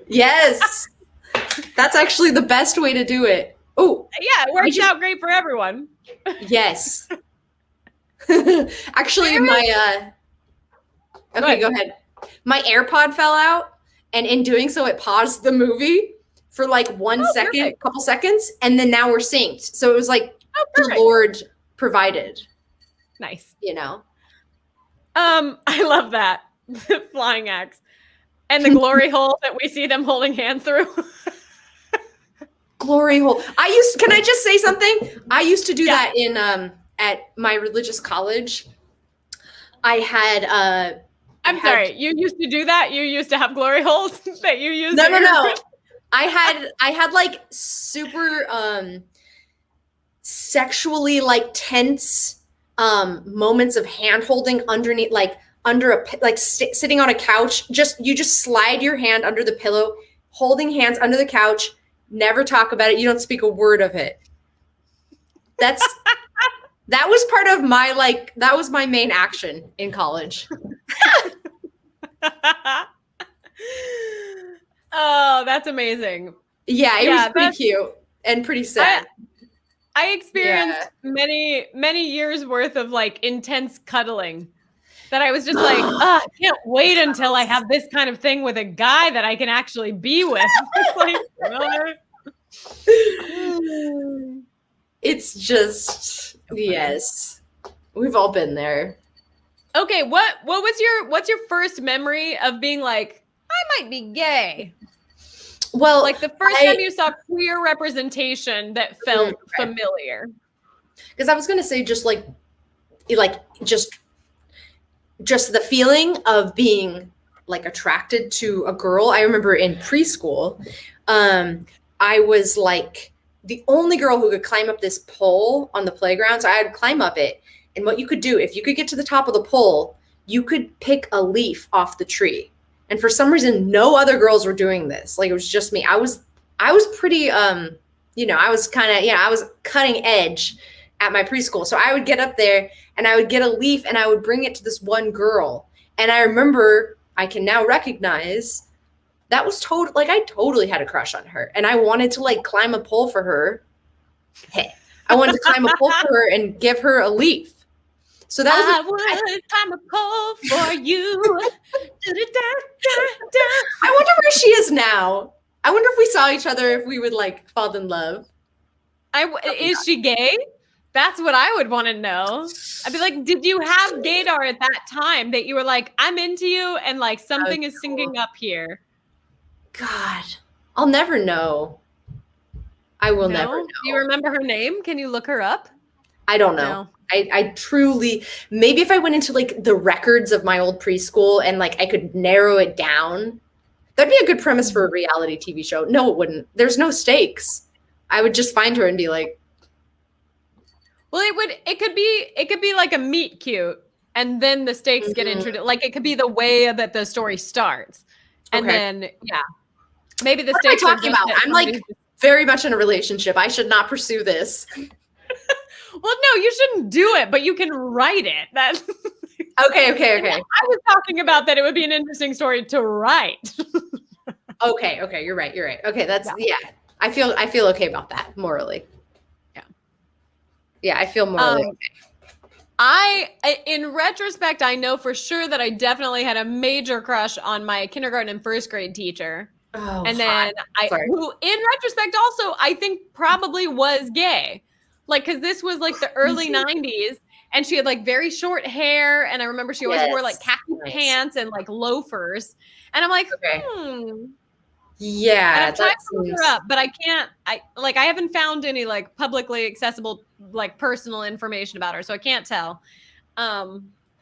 Yes. That's actually the best way to do it. Oh, Yeah, it works out great for everyone. yes. Actually, my okay, go ahead. My AirPod fell out, and in doing so, it paused the movie for like 1 second, perfect. couple seconds, and then now we're synced. So it was like the Perfect. Lord provided, Nice. you know. I love that. The flying axe. And the glory hole that we see them holding hands through. Glory hole. Can I just say something? I used to do that in at my religious college. I had I'm sorry. You used to do that? You used to have glory holes that you used? No. I had like super sexually like tense moments of hand holding underneath, like under sitting on a couch. You just slide your hand under the pillow, holding hands under the couch. Never talk about it. You don't speak a word of it. That was part of that was my main action in college. Oh, that's amazing. Yeah, it was pretty cute and pretty sad. I experienced many years worth of like intense cuddling that I was just like, I can't wait until I have this kind of thing with a guy that I can actually be with. It's like, it's just yes, we've all been there. Okay, what's your first memory of being like, I might be gay? Well, Like the first time you saw queer representation that felt familiar. Because I was gonna say just just the feeling of being like attracted to a girl. I remember in preschool, I was like the only girl who could climb up this pole on the playground. So I would climb up it. And what you could do, if you could get to the top of the pole, you could pick a leaf off the tree. And for some reason, no other girls were doing this. Like it was just me. I was pretty, I was I was cutting edge at my preschool. So I would get up there and I would get a leaf and I would bring it to this one girl. And I remember, I can now recognize that was I totally had a crush on her. And I wanted to like climb a pole for her. Hey, I wanted to climb a pole for her and give her a leaf. So that was would climb a pole for you. I wonder where she is now. I wonder if we saw each other, if we would like fall in love. Is she gay? That's what I would want to know. I'd be like, did you have gaydar at that time that you were like, I'm into you and like something is syncing up here? God, I'll never know. I will never know. Do you remember her name? Can you look her up? I don't know. No. I truly, maybe if I went into like the records of my old preschool and like I could narrow it down, that'd be a good premise for a reality TV show. No, it wouldn't. There's no stakes. I would just find her and be like, Well, it could be like a meet cute, and then the stakes get introduced. Like it could be the way that the story starts, and Okay. then maybe the what am I stakes are talking just about? that I'm like somebody's- very much in a relationship. I should not pursue this. well, no, you shouldn't do it, but you can write it. That Okay. I was talking about that it would be an interesting story to write. Okay. You're right. Okay, that's I feel okay about that morally. Yeah. Yeah, I feel morally okay. In retrospect, I know for sure that I definitely had a major crush on my kindergarten and first grade teacher. Oh, And then who in retrospect also I think probably was gay. Like, cause this was like the early 90s and she had like very short hair. And I remember she always wore like khaki pants and like loafers. And I'm like, yeah, and I've tried that to look her up, but I haven't found any like publicly accessible, like personal information about her. So I can't tell.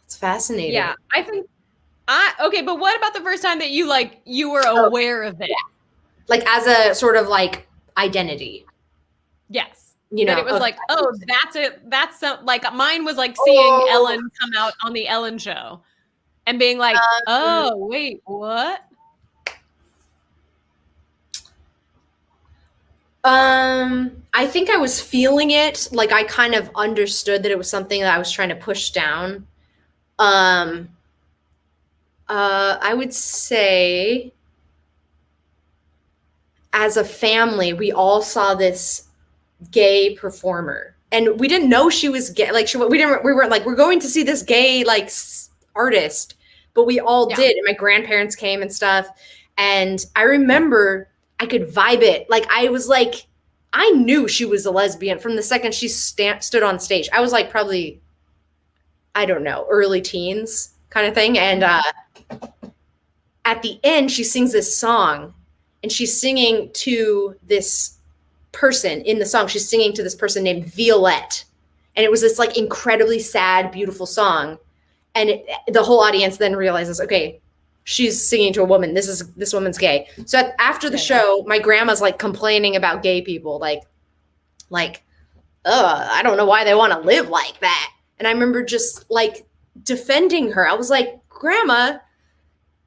it's fascinating. Yeah, I think okay, but what about the first time that you were aware of it? Like as a sort of like identity. Yes. You know, that it was like, oh, that's it. That's like mine was like seeing Ellen come out on the Ellen show and being like, oh, wait, what? I think I was feeling it. Like I kind of understood that it was something that I was trying to push down. I would say as a family, we all saw this gay performer and we didn't know she was gay. Like we weren't like, we're going to see this gay, like artist, but we all did. And my grandparents came and stuff. And I remember I could vibe it. Like I was like, I knew she was a lesbian from the second she stood on stage. I was like, probably, I don't know, early teens kind of thing. And at the end, she sings this song and she's singing to this person in the song. She's singing to this person named Violette. And it was this like incredibly sad, beautiful song. And the whole audience then realizes, okay, she's singing to a woman. This woman's gay. So after the show, my grandma's like complaining about gay people. Like, I don't know why they want to live like that. And I remember just like defending her. I was like, Grandma,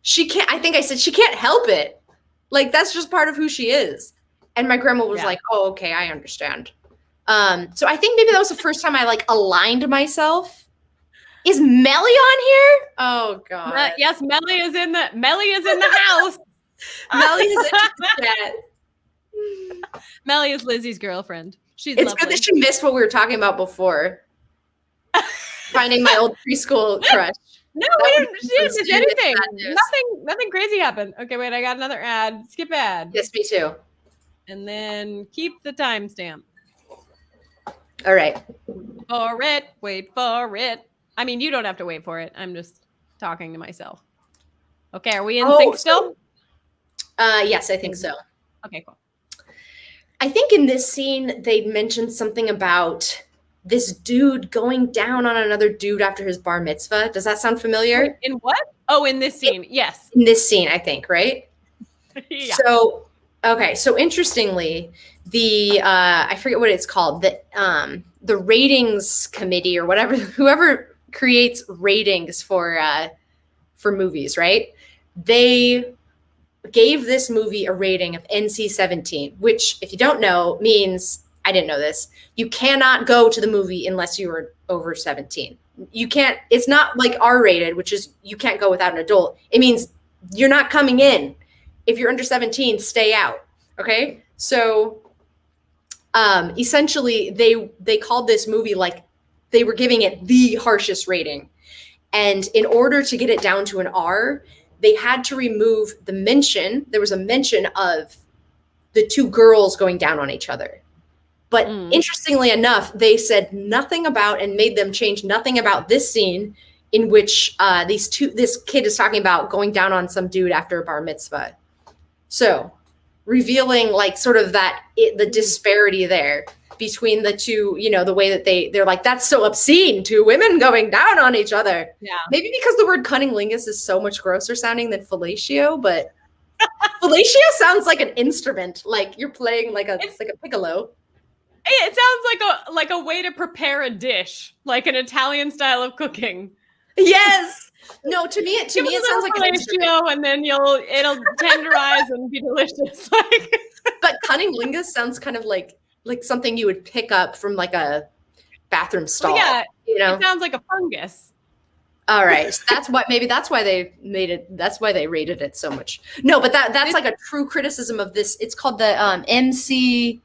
I think I said, she can't help it. Like, that's just part of who she is. And my grandma was like, oh, okay, I understand. So I think maybe that was the first time I like aligned myself. Is Melly on here? Oh God. Yes, Melly is in the house. Melly is in the chat. Melly is Lizzie's girlfriend. She's It's lovely. good that she missed what we were talking about before. Finding my old preschool crush. No, she didn't miss anything. Nothing crazy happened. Okay, wait, I got another ad. Skip ad. Yes, me too. And then keep the timestamp. All right. Wait for it. I mean, you don't have to wait for it. I'm just talking to myself. Okay, are we in sync still? Yes, I think so. Okay, cool. I think in this scene, they mentioned something about this dude going down on another dude after his bar mitzvah. Does that sound familiar? In what? Oh, in this scene. Yes. In this scene, I think, right? Yeah. So, okay. So interestingly, I forget what it's called, the ratings committee or whatever, whoever creates ratings for movies, right? They gave this movie a rating of NC-17, which, if you don't know, means, I didn't know this, you cannot go to the movie unless you are over 17. You can't, it's not like R-rated, which is you can't go without an adult. It means you're not coming in. If you're under 17, stay out. Okay? So essentially they called this movie, like, they were giving it the harshest rating. And in order to get it down to an R, they had to remove the mention. There was a mention of the two girls going down on each other. But interestingly enough, they said nothing about and made them change nothing about this scene in which this kid is talking about going down on some dude after a bar mitzvah. So revealing like sort of the disparity there, between the two, the way that they're like, that's so obscene, two women going down on each other. Yeah. Maybe because the word cunnilingus is so much grosser sounding than fellatio, but fellatio sounds like an instrument, like you're playing like a piccolo. It sounds like a way to prepare a dish, like an Italian style of cooking. Yes. No, to me it sounds like an instrument. fellatio, and then it'll tenderize and be delicious. Like, but cunnilingus sounds kind of like something you would pick up from like a bathroom stall. yeah, it sounds like a fungus. All right, so that's why they made it. That's why they rated it so much. No, but that's like a true criticism of this. It's called the MC.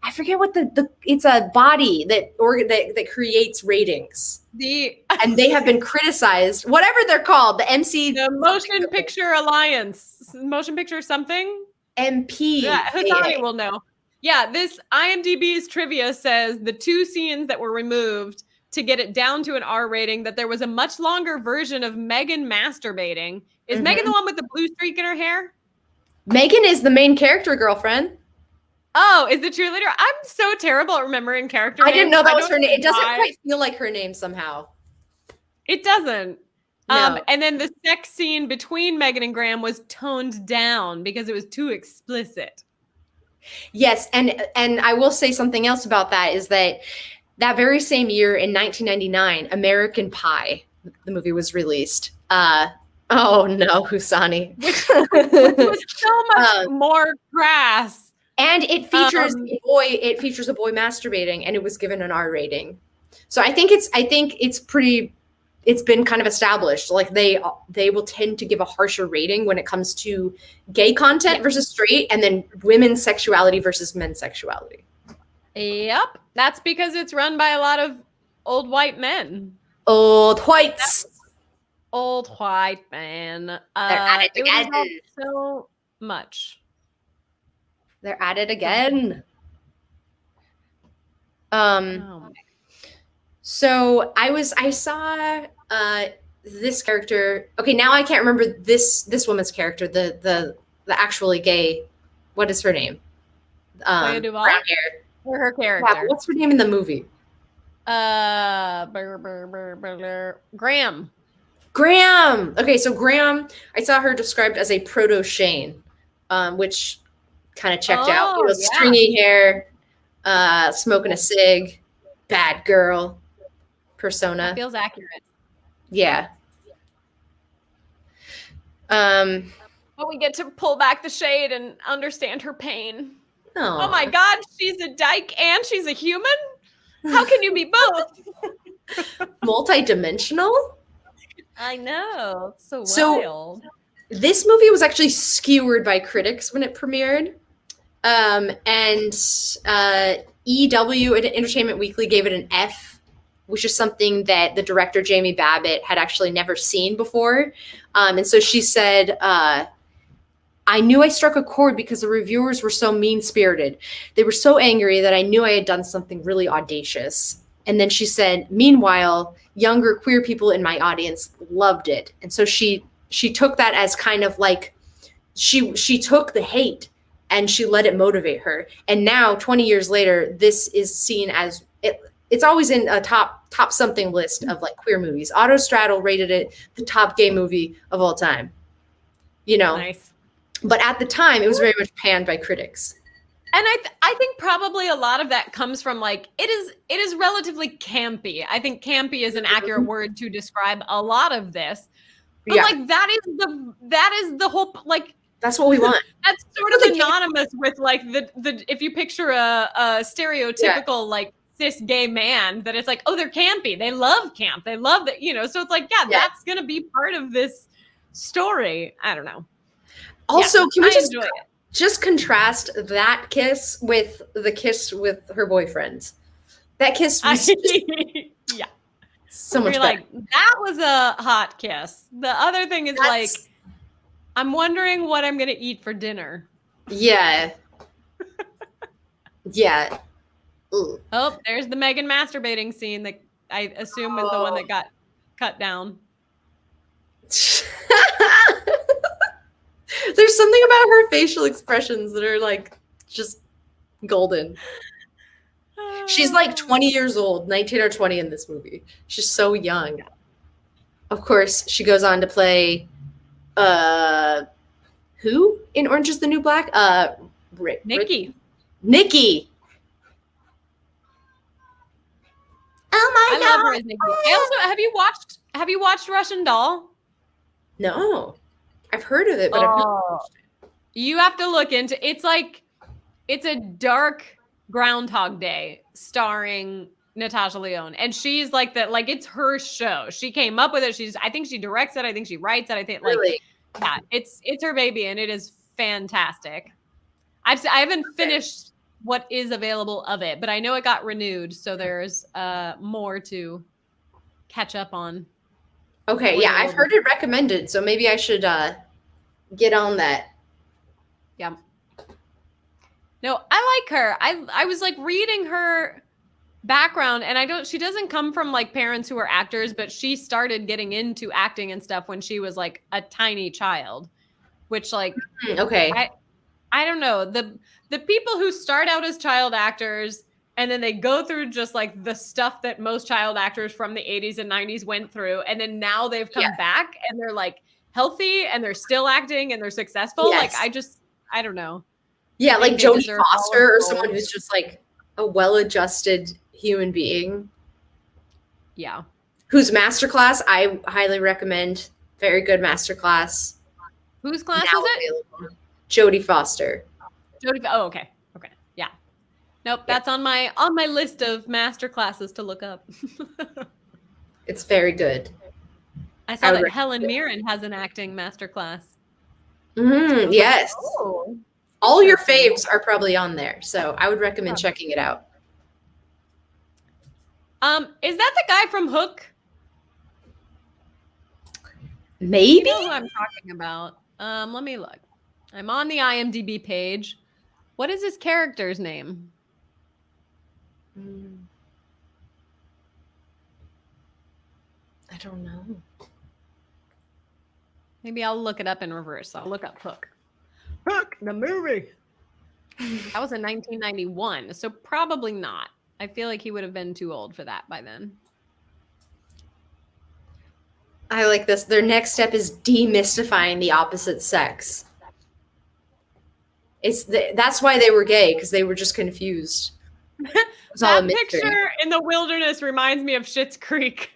I forget what it's a body that creates ratings. And they have been criticized, whatever they're called, the MC, the Motion Picture Alliance, Motion Picture something. MP. Yeah, Hasani will know. Yeah, this IMDb's trivia says the 2 scenes that were removed to get it down to an R rating, that there was a much longer version of Megan masturbating. Is Megan the one with the blue streak in her hair? Megan is the main character, girlfriend. Oh, is the cheerleader? I'm so terrible at remembering character names. I didn't know that was her name. It doesn't quite feel like her name somehow. It doesn't. No. And then the sex scene between Megan and Graham was toned down because it was too explicit. Yes, and I will say something else about that is that very same year in 1999, American Pie, the movie, was released. Oh no, Husani. It was so much more crass. And it features a boy masturbating, and it was given an R rating. So I think it's been kind of established. Like they will tend to give a harsher rating when it comes to gay content versus straight, and then women's sexuality versus men's sexuality. Yep. That's because it's run by a lot of old white men. Old whites. Old white men. They're at it again. So much. They're at it again. So I saw this character. Okay, now I can't remember this woman's character, the actually gay. What is her name? Brown hair. Or her character. Yeah, what's her name in the movie? Graham. Graham. Okay, so Graham, I saw her described as a proto Shane, which kind of checked out. Stringy hair, smoking a cig, bad girl persona. Feels accurate. Yeah. But we get to pull back the shade and understand her pain. Oh my God, she's a dyke and she's a human? How can you be both? Multi-dimensional? I know. It's so wild. This movie was actually skewered by critics when it premiered. And EW, Entertainment Weekly, gave it an F, which is something that the director, Jamie Babbitt, had actually never seen before. And so she said, I knew I struck a chord because the reviewers were so mean-spirited. They were so angry that I knew I had done something really audacious. And then she said, meanwhile, younger queer people in my audience loved it. And so she took that as kind of like, she took the hate and she let it motivate her. And now, 20 years later, this is seen as, it's always in a top something list of like queer movies. Autostraddle rated it the top gay movie of all time. Nice. But at the time, it was very much panned by critics. And I think probably a lot of that comes from like, it is relatively campy. I think campy is an accurate word to describe a lot of this. But like that is the whole, like, that's what we want. That's sort of synonymous with like the if you picture a stereotypical like cis gay man, that it's like, oh, they're campy. They love camp. They love that, so it's like, that's going to be part of this story. I don't know. Also, can we just contrast that kiss with the kiss with her boyfriend? That kiss was so much better. Like, that was a hot kiss. The other thing is like, I'm wondering what I'm going to eat for dinner. Yeah. Yeah. Ooh. Oh, there's the Megan masturbating scene that I assume is the one that got cut down. There's something about her facial expressions that are like just golden. She's like 20 years old, 19 or 20 in this movie. She's so young. Of course, she goes on to play who in Orange is the New Black? Nikki. Nikki. Oh my I god. love her as Nikki. I also have you watched Russian Doll? No. I've heard of it, but I've never watched it. You have to look into it's a dark Groundhog Day starring Natasha Lyonne. And she's like it's her show. She came up with it. I think she directs it. I think she writes it. I think Really? yeah, it's her baby and it is fantastic. I haven't finished what is available of it, but I know it got renewed, so there's more to catch up on. Okay, yeah, I've heard it recommended, so maybe I should get on that. Yeah. No, I like her. I was like reading her background and she doesn't come from like parents who are actors, but she started getting into acting and stuff when she was like a tiny child, which like Okay. I don't know. The people who start out as child actors and then they go through just like the stuff that most child actors from the 80s and 90s went through, and then now they've come back and they're like healthy and they're still acting and they're successful. Yes. Like I don't know. Yeah, like they Jodie deserve Foster all or of someone those. who's just like a well-adjusted human being. Yeah. Whose Masterclass I highly recommend. Very good Masterclass. Whose class Now was it? available. Jodie Foster. Jodie. Oh, okay. Okay. Yeah. Nope. That's on my list of master classes to look up. It's very good. I saw I would that Helen Mirren has an acting master class. Yes. Oh. All your faves are probably on there, so I would recommend checking it out. Is that the guy from Hook? Maybe? You know who I'm talking about. Let me look. I'm on the IMDb page. What is his character's name? I don't know. Maybe I'll look it up in reverse. I'll look up Hook. Hook, the movie. That was in 1991, so probably not. I feel like he would have been too old for that by then. I like this. Their next step is demystifying the opposite sex. That's why they were gay, because they were just confused. It's all a That mystery. picture in the wilderness reminds me of Schitt's Creek.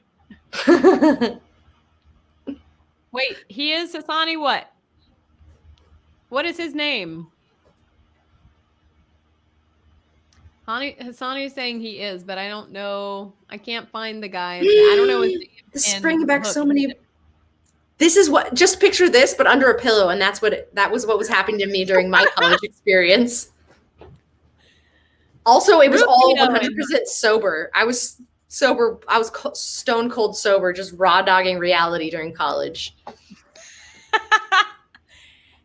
Wait, he is Hassani what? What is his name? Hassani is saying he is, but I don't know. I can't find the guy. I don't know his name. This is in bringing back Hook. so many. This is what. Just picture this, but under a pillow, and that was what was happening to me during my college experience. Also, it was all Rufio 100% sober. I was sober. I was stone cold sober, just raw dogging reality during college.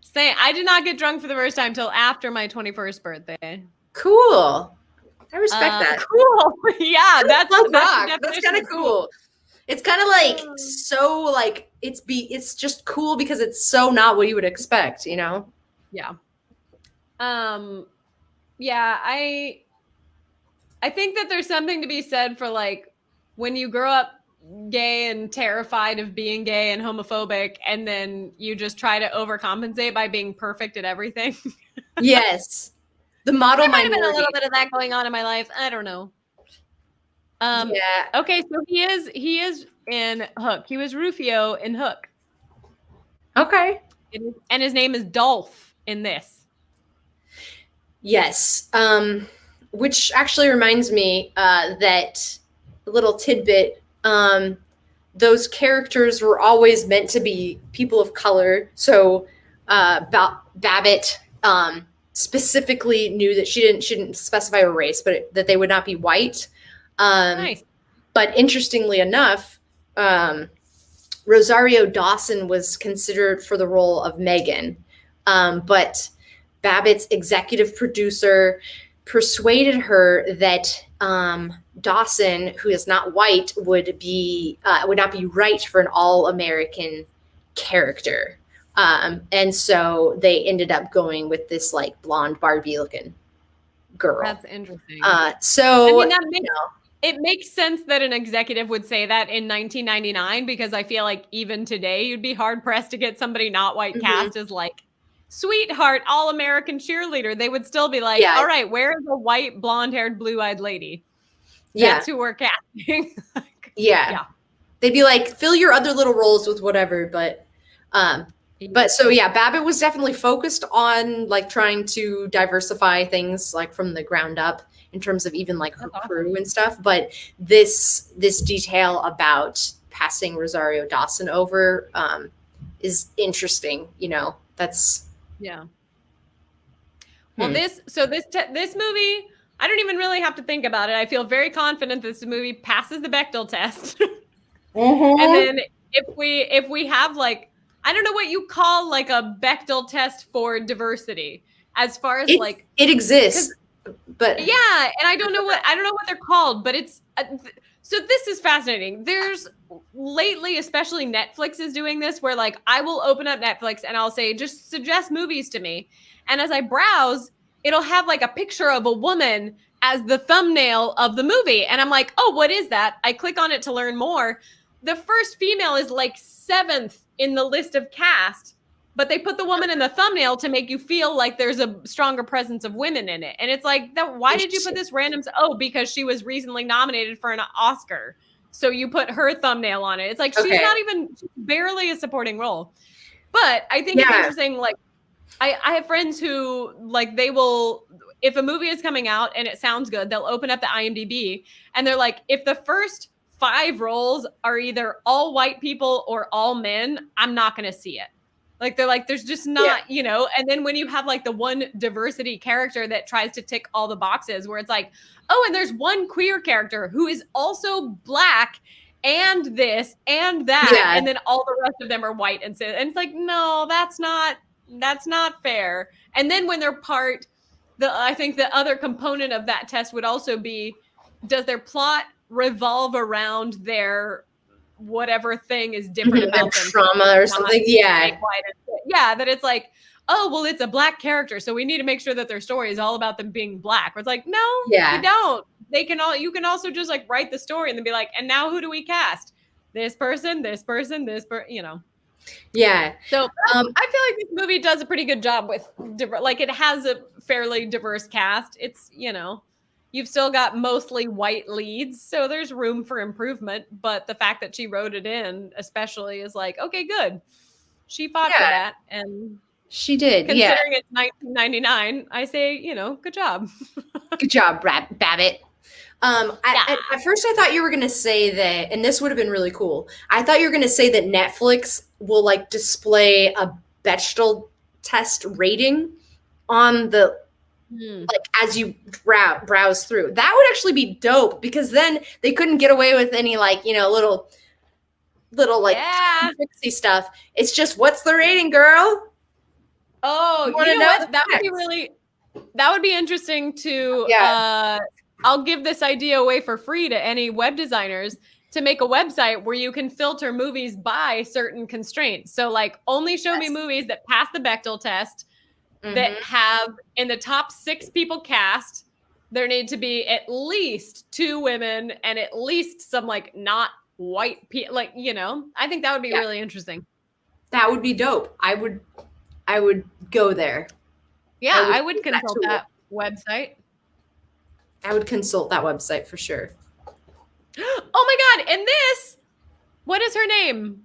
Say, I did not get drunk for the first time till after my 21st birthday. Cool. I respect that. Cool. Yeah, that's Punk the rock. That's definition kind of of cool. It's kind of like so like it's just cool because it's so not what you would expect, you know? Yeah. Yeah, I think that there's something to be said for like when you grow up gay and terrified of being gay and homophobic and then you just try to overcompensate by being perfect at everything. Yes. The model There might have been a minority. little bit of that going on in my life. I don't know. Yeah. Okay, so he is in Hook. He was Rufio in Hook. Okay. And his name is Dolph in this. Yes. Which actually reminds me that a little tidbit. Those characters were always meant to be people of color. So Babbitt specifically knew that she didn't specify a race, but that they would not be white. Nice. But interestingly enough, Rosario Dawson was considered for the role of Megan, but Babbitt's executive producer persuaded her that Dawson, who is not white, would not be right for an all-American character, and so they ended up going with this like blonde Barbie looking girl. That's interesting. So I mean, that makes, you know, it makes sense that an executive would say that in 1999, because I feel like even today you'd be hard pressed to get somebody not white Mhm. cast as like sweetheart, all American cheerleader. They would still be like, Yeah. all right, where is a white, blonde haired, blue eyed lady? yeah, That's who we're casting. yeah, yeah. They'd be like, fill your other little roles with whatever, but so yeah, Babbitt was definitely focused on like trying to diversify things like from the ground up in terms of even like her That's awesome. crew and stuff. But this detail about passing Rosario Dawson over is interesting. You know, that's Yeah. Well, Hmm. this movie, I don't even really have to think about it. I feel very confident this movie passes the Bechdel test. And then if we have like, I don't know what you call like a Bechdel test for diversity, as far as like it exists, but yeah, and I don't know what they're called, but it's so this is fascinating. There's lately, especially Netflix is doing this, where like I will open up Netflix and I'll say, just suggest movies to me, and as I browse, it'll have like a picture of a woman as the thumbnail of the movie, and I'm like, oh, what is that? I click on it to learn more. The first female is like 7th in the list of cast, but they put the woman in the thumbnail to make you feel like there's a stronger presence of women in it. And it's like, that. Why did you put this random? Oh, because she was recently nominated for an Oscar. So you put her thumbnail on it. It's like, she's not even, she's barely a supporting role. But I think it's interesting. Like, I have friends who like, they will, if a movie is coming out and it sounds good, they'll open up the IMDb and they're like, if the first 5 roles are either all white people or all men, I'm not going to see it. Like, they're like, there's just not, you know, and then when you have like the one diversity character that tries to tick all the boxes where it's like, oh, and there's one queer character who is also black and this and that, and then all the rest of them are white. And it's like, no, that's not fair. And then when they're part, I think the other component of that test would also be, does their plot revolve around their whatever thing is different about them, trauma or something? Yeah, that it's like, oh, well, it's a black character, so we need to make sure that their story is all about them being black. Where it's like, no, you don't. You can also just like write the story and then be like, and now who do we cast? This person, you know. Yeah. So I feel like this movie does a pretty good job with like, it has a fairly diverse cast. It's, you know, you've still got mostly white leads, so there's room for improvement. But the fact that she wrote it in, especially, is like, okay, good. She fought for that, and she did. Considering it's 1999, I say, you know, good job. Good job, Babbitt. At first, I thought you were going to say that, and this would have been really cool. I thought you were going to say that Netflix will like display a Bechdel test rating on the like as you browse through. That would actually be dope, because then they couldn't get away with any like, you know, little like tricksy stuff. It's just, what's the rating, girl? Oh, you know what? That would be interesting to I'll give this idea away for free to any web designers, to make a website where you can filter movies by certain constraints. So like, only show me movies that pass the Bechdel test, that have in the top 6 people cast, there need to be at least 2 women and at least some like not white people, like, you know. I think that would be really interesting. That would be dope. I would go there. Yeah, I would consult that website. I would consult that website for sure. Oh my God. And this, what is her name?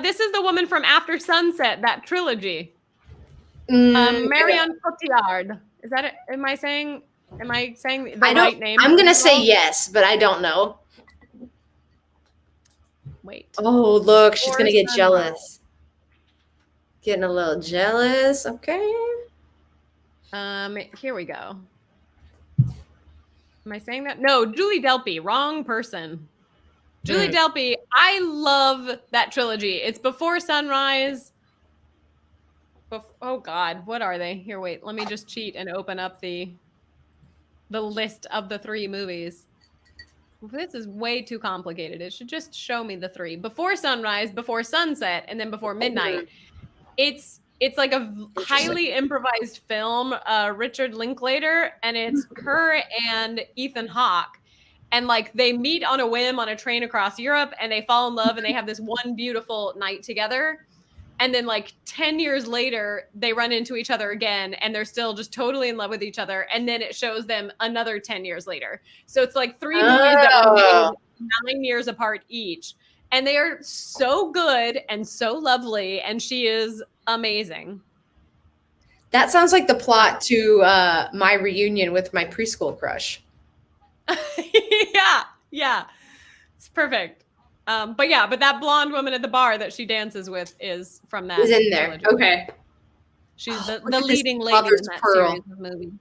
This is the woman from After Sunset, that trilogy. Marion Cotillard. Is that it? Am I saying the right name? I'm going to say yes, but I don't know. Wait. Oh, look, she's going to get jealous. Getting a little jealous. Okay. Here we go. Am I saying that? No, Julie Delpy. Wrong person. Julie Delpy. I love that trilogy. It's Before Sunrise. Oh God, what are they? Here, wait. Let me just cheat and open up the list of the 3 movies. This is way too complicated. It should just show me the 3. Before Sunrise, Before Sunset, and then Before Midnight. It's it's like a highly improvised film, Richard Linklater, and it's her and Ethan Hawke. And like they meet on a whim on a train across Europe and they fall in love and they have this one beautiful night together. And then like 10 years later, they run into each other again and they're still just totally in love with each other. And then it shows them another 10 years later. So it's like 3 movies that were made 9 years apart each. And they are so good and so lovely. And she is amazing. That sounds like the plot to my reunion with my preschool crush. Yeah. It's perfect. But that blonde woman at the bar that she dances with is from that. Is in there. trilogy. Okay. She's the look at this leading lady in mother's that pearl. series of movies.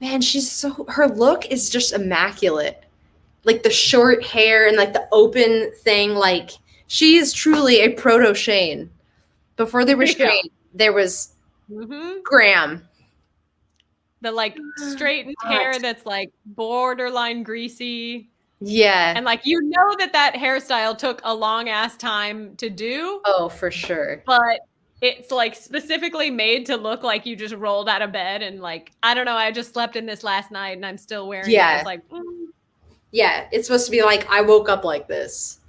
Man, her look is just immaculate. Like the short hair and like the open thing. Like she is truly a proto Shane. Before there was Shane, there was Graham. The like straightened hair that's like borderline greasy. Yeah. And like, you know that hairstyle took a long ass time to do. Oh, for sure. But it's like specifically made to look like you just rolled out of bed and like, I don't know, I just slept in this last night and I'm still wearing it. It's like, Yeah, it's supposed to be like, I woke up like this.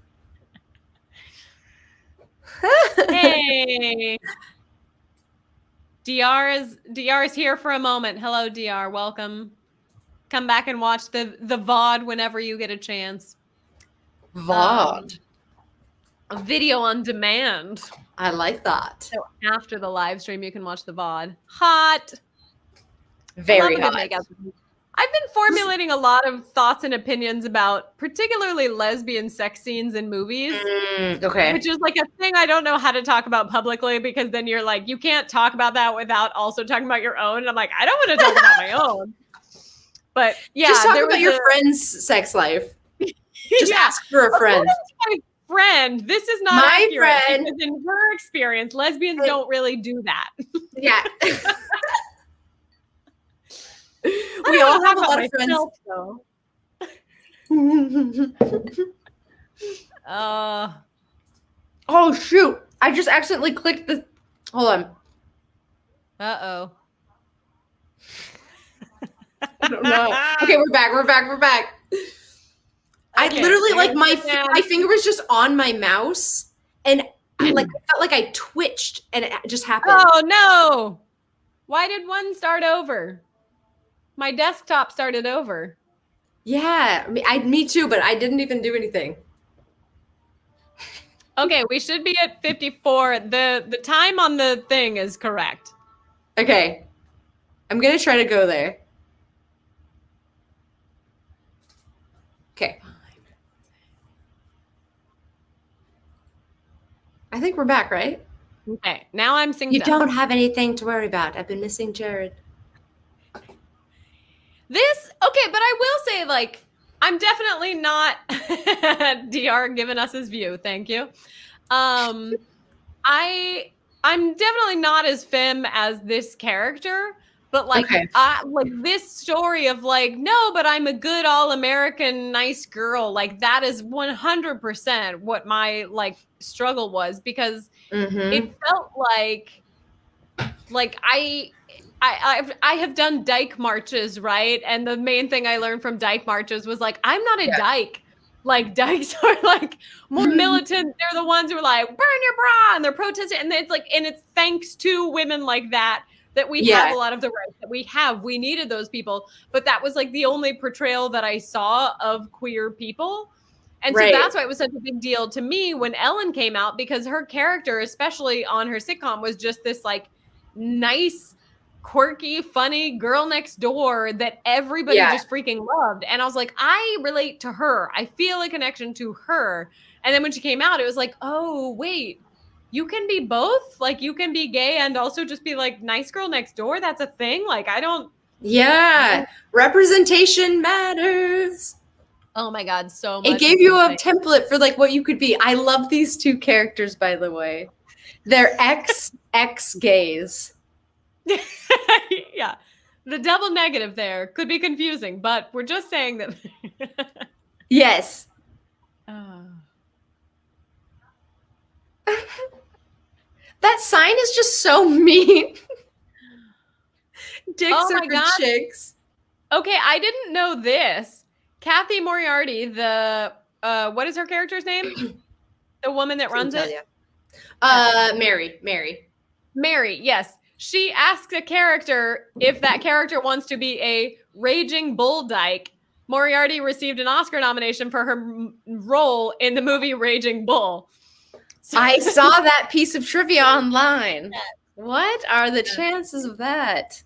Hey. DR is here for a moment. Hello, DR. Welcome. Come back and watch the VOD whenever you get a chance. VOD. A video on demand. I like that. So after the live stream, you can watch the VOD. Hot. Very I love a hot. good makeout. I've been formulating a lot of thoughts and opinions about particularly lesbian sex scenes in movies. Okay. Which is like a thing I don't know how to talk about publicly because then you're like, you can't talk about that without also talking about your own. And I'm like, I don't want to talk about my own. But yeah, just talk about your friend's sex life. Just ask for a friend. My friend, this is not my accurate friend. because in her experience, lesbians don't really do that. Yeah. We all have a lot of friends. Oh shoot! I just accidentally clicked the. Hold on. Uh-oh. I don't know. Okay, we're back. I Okay, literally like my my finger was just on my mouse, and I felt like I twitched, and it just happened. Oh no! Why did one start over? My desktop started over. Yeah, me too, but I didn't even do anything. Okay, we should be at 54. The time on the thing is correct. Okay, I'm gonna try to go there. Okay. I think we're back, right? Okay, now I'm synced You up. don't have anything to worry about. I've been missing Jared. Okay, but I will say, like, I'm definitely not DR giving us his view. Thank you. I'm definitely not as femme as this character, but like, Okay. this story of like, no, but I'm a good all-American nice girl. Like that is 100% what my like struggle was because it felt like I have done dyke marches, right? And the main thing I learned from dyke marches was like, I'm not a dyke. Like dykes are like more militant. They're the ones who are like, burn your bra, and they're protesting. And it's like, and it's thanks to women like that we have a lot of the rights that we have. We needed those people, but that was like the only portrayal that I saw of queer people. And so that's why it was such a big deal to me when Ellen came out, because her character, especially on her sitcom, was just this like nice, quirky, funny girl next door that everybody just freaking loved. And I was like, I relate to her. I feel a connection to her. And then when she came out, it was like, oh, wait, you can be both? Like, you can be gay and also just be like nice girl next door? That's a thing? Like, I don't. Yeah. Representation matters. Oh my God, so much. It gave you a template for like what you could be. I love these two characters, by the way. They're ex gays. Yeah, the double negative there could be confusing, but we're just saying that. Yes. That sign is just so mean. Dicks Oh are my for God. chicks. Okay, I didn't know this. Kathy Moriarty, the what is her character's name? The woman that runs Couldn't it? tell ya. Mary. Mary, yes. She asks a character if that character wants to be a raging bull dyke. Moriarty received an Oscar nomination for her role in the movie Raging Bull. So- I saw that piece of trivia online. What are the chances of that?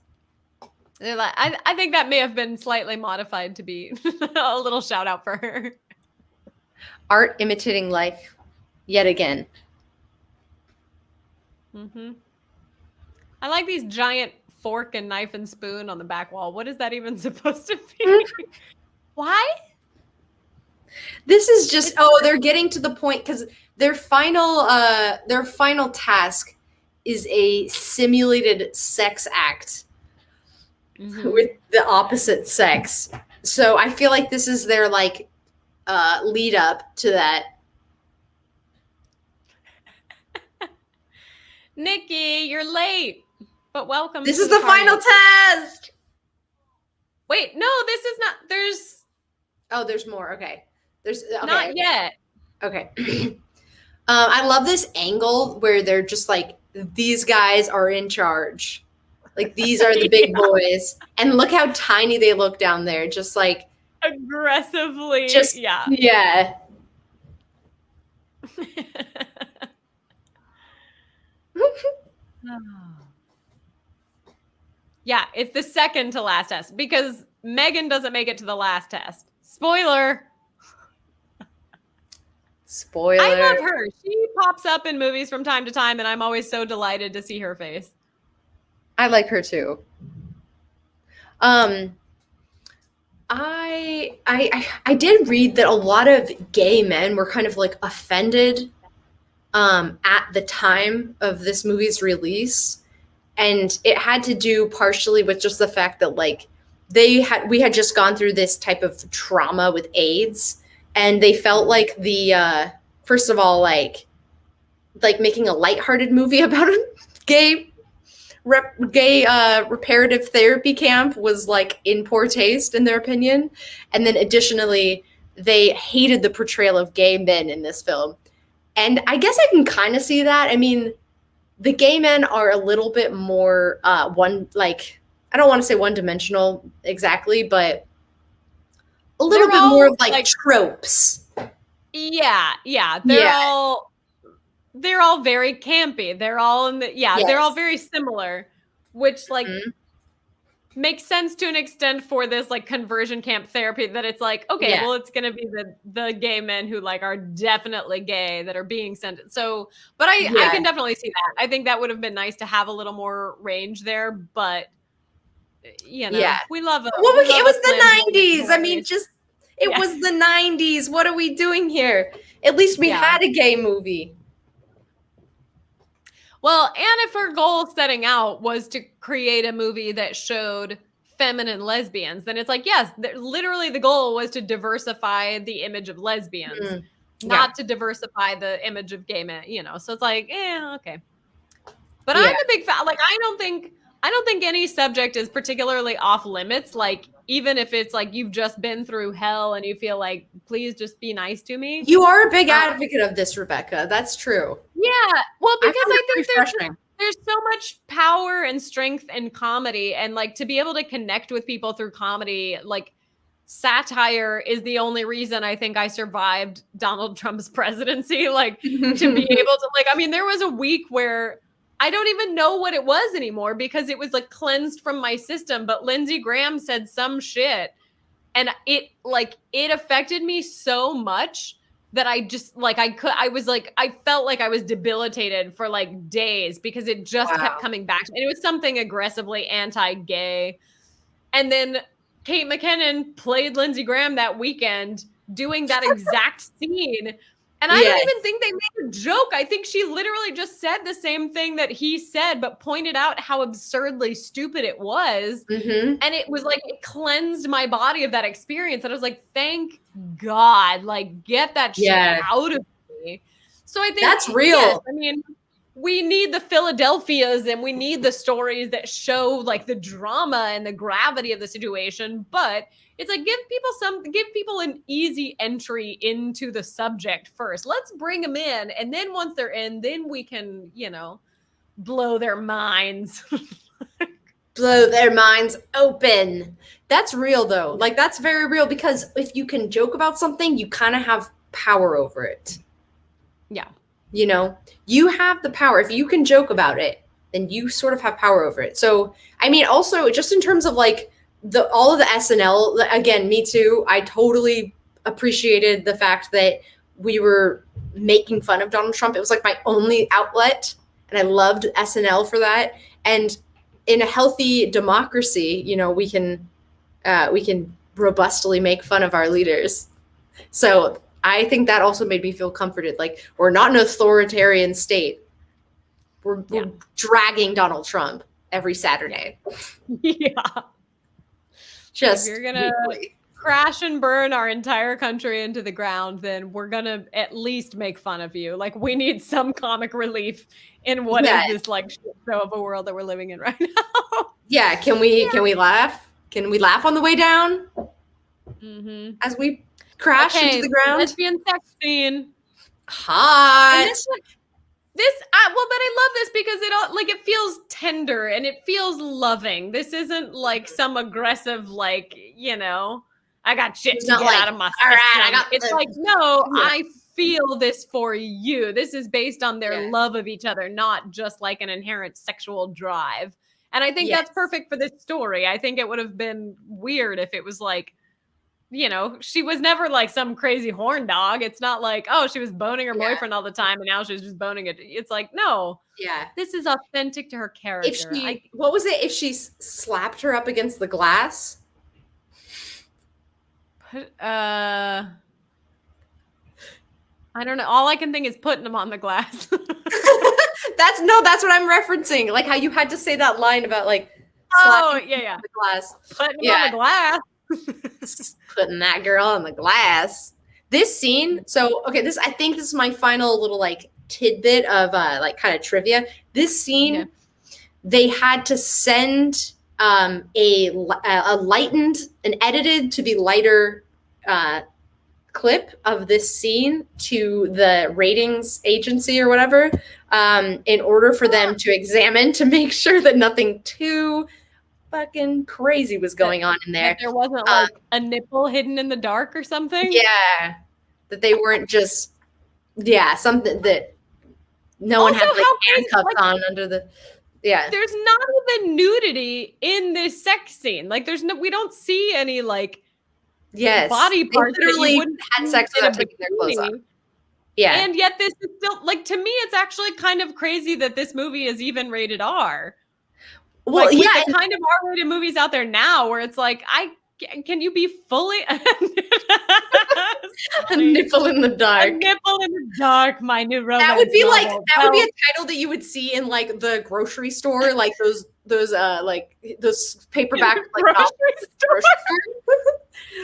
They're like, I think that may have been slightly modified to be a little shout out for her. Art imitating life, yet again. Mm-hmm. I like these giant fork and knife and spoon on the back wall. What is that even supposed to be? Why? This is just they're getting to the point because their final task is a simulated sex act with the opposite sex. So I feel like this is their like lead up to that. Nikki, you're late. But welcome. This to is the party. final test. Wait, no, this is not. There's There's more. Okay. There's not yet. Okay. I love this angle where they're just like, these guys are in charge. Like, these are the big boys. And look how tiny they look down there. Just like Aggressively. Yeah. Yeah. Yeah, it's the second to last test because Megan doesn't make it to the last test. Spoiler. Spoiler. I love her. She pops up in movies from time to time, and I'm always so delighted to see her face. I like her too. I did read that a lot of gay men were kind of like offended at the time of this movie's release, and it had to do partially with just the fact that like we had just gone through this type of trauma with AIDS, and they felt like the first of all like making a lighthearted movie about a gay reparative therapy camp was like in poor taste in their opinion. And then additionally, they hated the portrayal of gay men in this film. And I guess I can kind of see that. I mean, the gay men are a little bit more I don't want to say one-dimensional exactly, but a little bit more of like tropes. Yeah. They're all very campy. They're all they're all very similar, which like makes sense to an extent for this like conversion camp therapy that it's like, okay, well, it's gonna be the gay men who like are definitely gay that are being sent. So, but I can definitely see that. I think that would have been nice to have a little more range there, but you know, we love it. Well, it was the 90s. I mean, it was the 90s. What are we doing here? At least we had a gay movie. Well, and if her goal setting out was to create a movie that showed feminine lesbians, then it's like, yes, literally the goal was to diversify the image of lesbians, not to diversify the image of gay men, you know? So it's like, okay. But I'm a big fan. Like, I don't think any subject is particularly off limits. Like, even if it's like you've just been through hell and you feel like, please just be nice to me. You are a big advocate of this, Rebecca. That's true. Yeah. Well, because I think there's so much power and strength in comedy, and like to be able to connect with people through comedy, like satire is the only reason I think I survived Donald Trump's presidency. Like to be able to like, I mean, there was a week where I don't even know what it was anymore because it was like cleansed from my system. But Lindsey Graham said some shit and it affected me so much that I just like, I felt like I was debilitated for like days because it just kept coming back. And it was something aggressively anti-gay. And then Kate McKinnon played Lindsey Graham that weekend doing that exact scene. And I don't even think they made a joke. I think she literally just said the same thing that he said, but pointed out how absurdly stupid it was. And it was like, it cleansed my body of that experience. And I was like, thank God, like get that shit out of me. So I think that's real. Yes, I mean, we need the Philadelphias and we need the stories that show like the drama and the gravity of the situation. But it's like give people an easy entry into the subject first. Let's bring them in. And then once they're in, then we can, blow their minds. Blow their minds open. That's real though. Like that's very real because if you can joke about something, you kind of have power over it. Yeah. You have the power. If you can joke about it, then you sort of have power over it. So, I mean, also just in terms of like all of the SNL, again, me too. I totally appreciated the fact that we were making fun of Donald Trump. It was like my only outlet, and I loved SNL for that. And in a healthy democracy, we can robustly make fun of our leaders. So I think that also made me feel comforted. Like we're not an authoritarian state. We're dragging Donald Trump every Saturday. Yeah. Just if you're gonna crash and burn our entire country into the ground, then we're gonna at least make fun of you. Like we need some comic relief in what is this like shit show of a world that we're living in right now. Yeah. Can we laugh? Can we laugh on the way down? Mm-hmm. As we crash into the ground? Lesbian sex scene. Hot. But I love this because it feels tender and it feels loving. This isn't like some aggressive, I got shit to get out of my system. All right, it's like, no, I feel this for you. This is based on their love of each other, not just like an inherent sexual drive. And I think that's perfect for this story. I think it would have been weird if it was like, she was never like some crazy horn dog. It's not like, oh, she was boning her boyfriend all the time and now she's just boning it. It's like, no. Yeah. This is authentic to her character. What was it if she slapped her up against the glass? I don't know. All I can think is putting them on the glass. That's what I'm referencing. Like how you had to say that line about like slapping the glass. Putting them on the glass. Putting that girl on the glass. This scene, I think this is my final little like tidbit of like kind of trivia. This scene, they had to send a lightened, an edited to be lighter clip of this scene to the ratings agency or whatever, in order for them to examine to make sure that nothing too fucking crazy was going on in there. That there wasn't like a nipple hidden in the dark or something. Yeah, that they weren't just something that no one had like handcuffs on under the. Yeah, there's not even nudity in this sex scene. Like we don't see any like body parts. They literally had sex without taking their clothes off. Yeah, and yet this is still like, to me, it's actually kind of crazy that this movie is even rated R. Well, like, the kind of R-rated movies out there now where it's like, can you be fully a nipple in the dark? A nipple in the dark, my new romance. That would be like would be a title that you would see in like the grocery store, like those paperback like grocery store.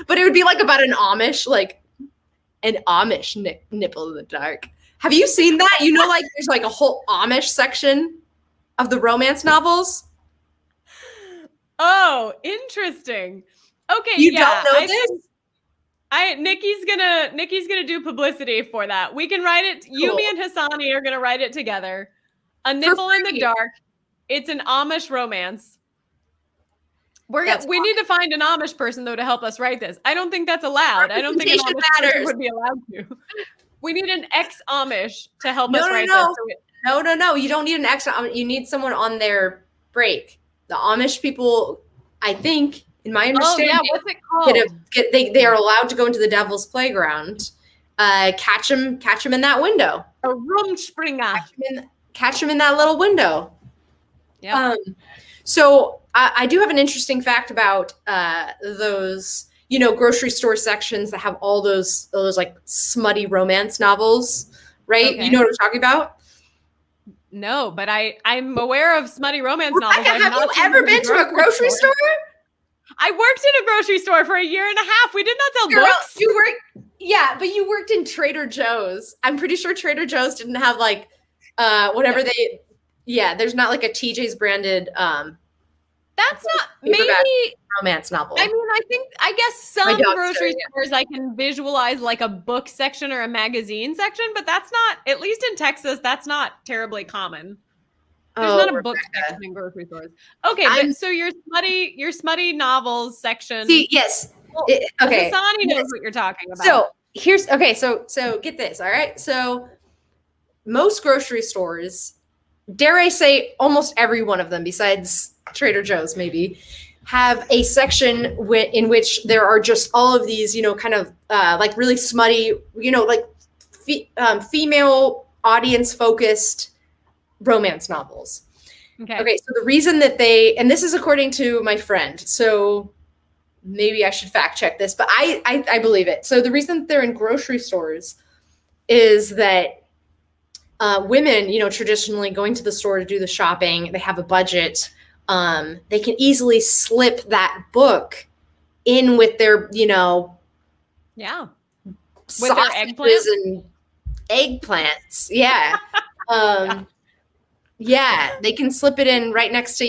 But it would be like about an Amish nipple in the dark. Have you seen that? Like there's like a whole Amish section of the romance novels. Oh, interesting. Okay, you don't know this? Nikki's gonna do publicity for that. We can write it. Cool. Yumi and Hassani are gonna write it together. A nipple in the dark. It's an Amish romance. We need to find an Amish person though to help us write this. I don't think that's allowed. I don't think an Amish person would be allowed to. We need an ex-Amish to help us write this. No. You don't need an ex. You need someone on their break. The Amish people, I think, in my understanding, what's it called? They are allowed to go into the Devil's Playground. Catch them in that window. A Rumspringa. Catch them in that little window. Yeah. So I do have an interesting fact about those, grocery store sections that have all those like smutty romance novels, right? Okay. You know what I'm talking about? No, but I'm aware of smutty romance novels. Have you ever been to a grocery store? I worked in a grocery store for a year and a half. We did not sell books. But you worked in Trader Joe's. I'm pretty sure Trader Joe's didn't have like whatever there's not like a TJ's branded That's not paperback maybe. romance novel. I mean, I guess some My dog's grocery staring at stores I can visualize like a book section or a magazine section, but that's not, at least in Texas, that's not terribly common. There's not a book Rebecca. section in grocery stores. Okay, I'm- but so your smutty novels section. See, yes. Well, Okay. Hassani knows Yes. what you're talking about. So here's so get this, all right? So most grocery stores, dare I say almost every one of them, besides Trader Joe's maybe, have a section in which there are just all of these, kind of like really smutty, like female audience focused romance novels. Okay, so the reason that and this is according to my friend, so maybe I should fact check this, but I believe it. So the reason that they're in grocery stores is that women, traditionally going to the store to do the shopping, they have a budget. They can easily slip that book in with their, yeah, sausages and eggplants. Yeah. Yeah, they can slip it in right next to,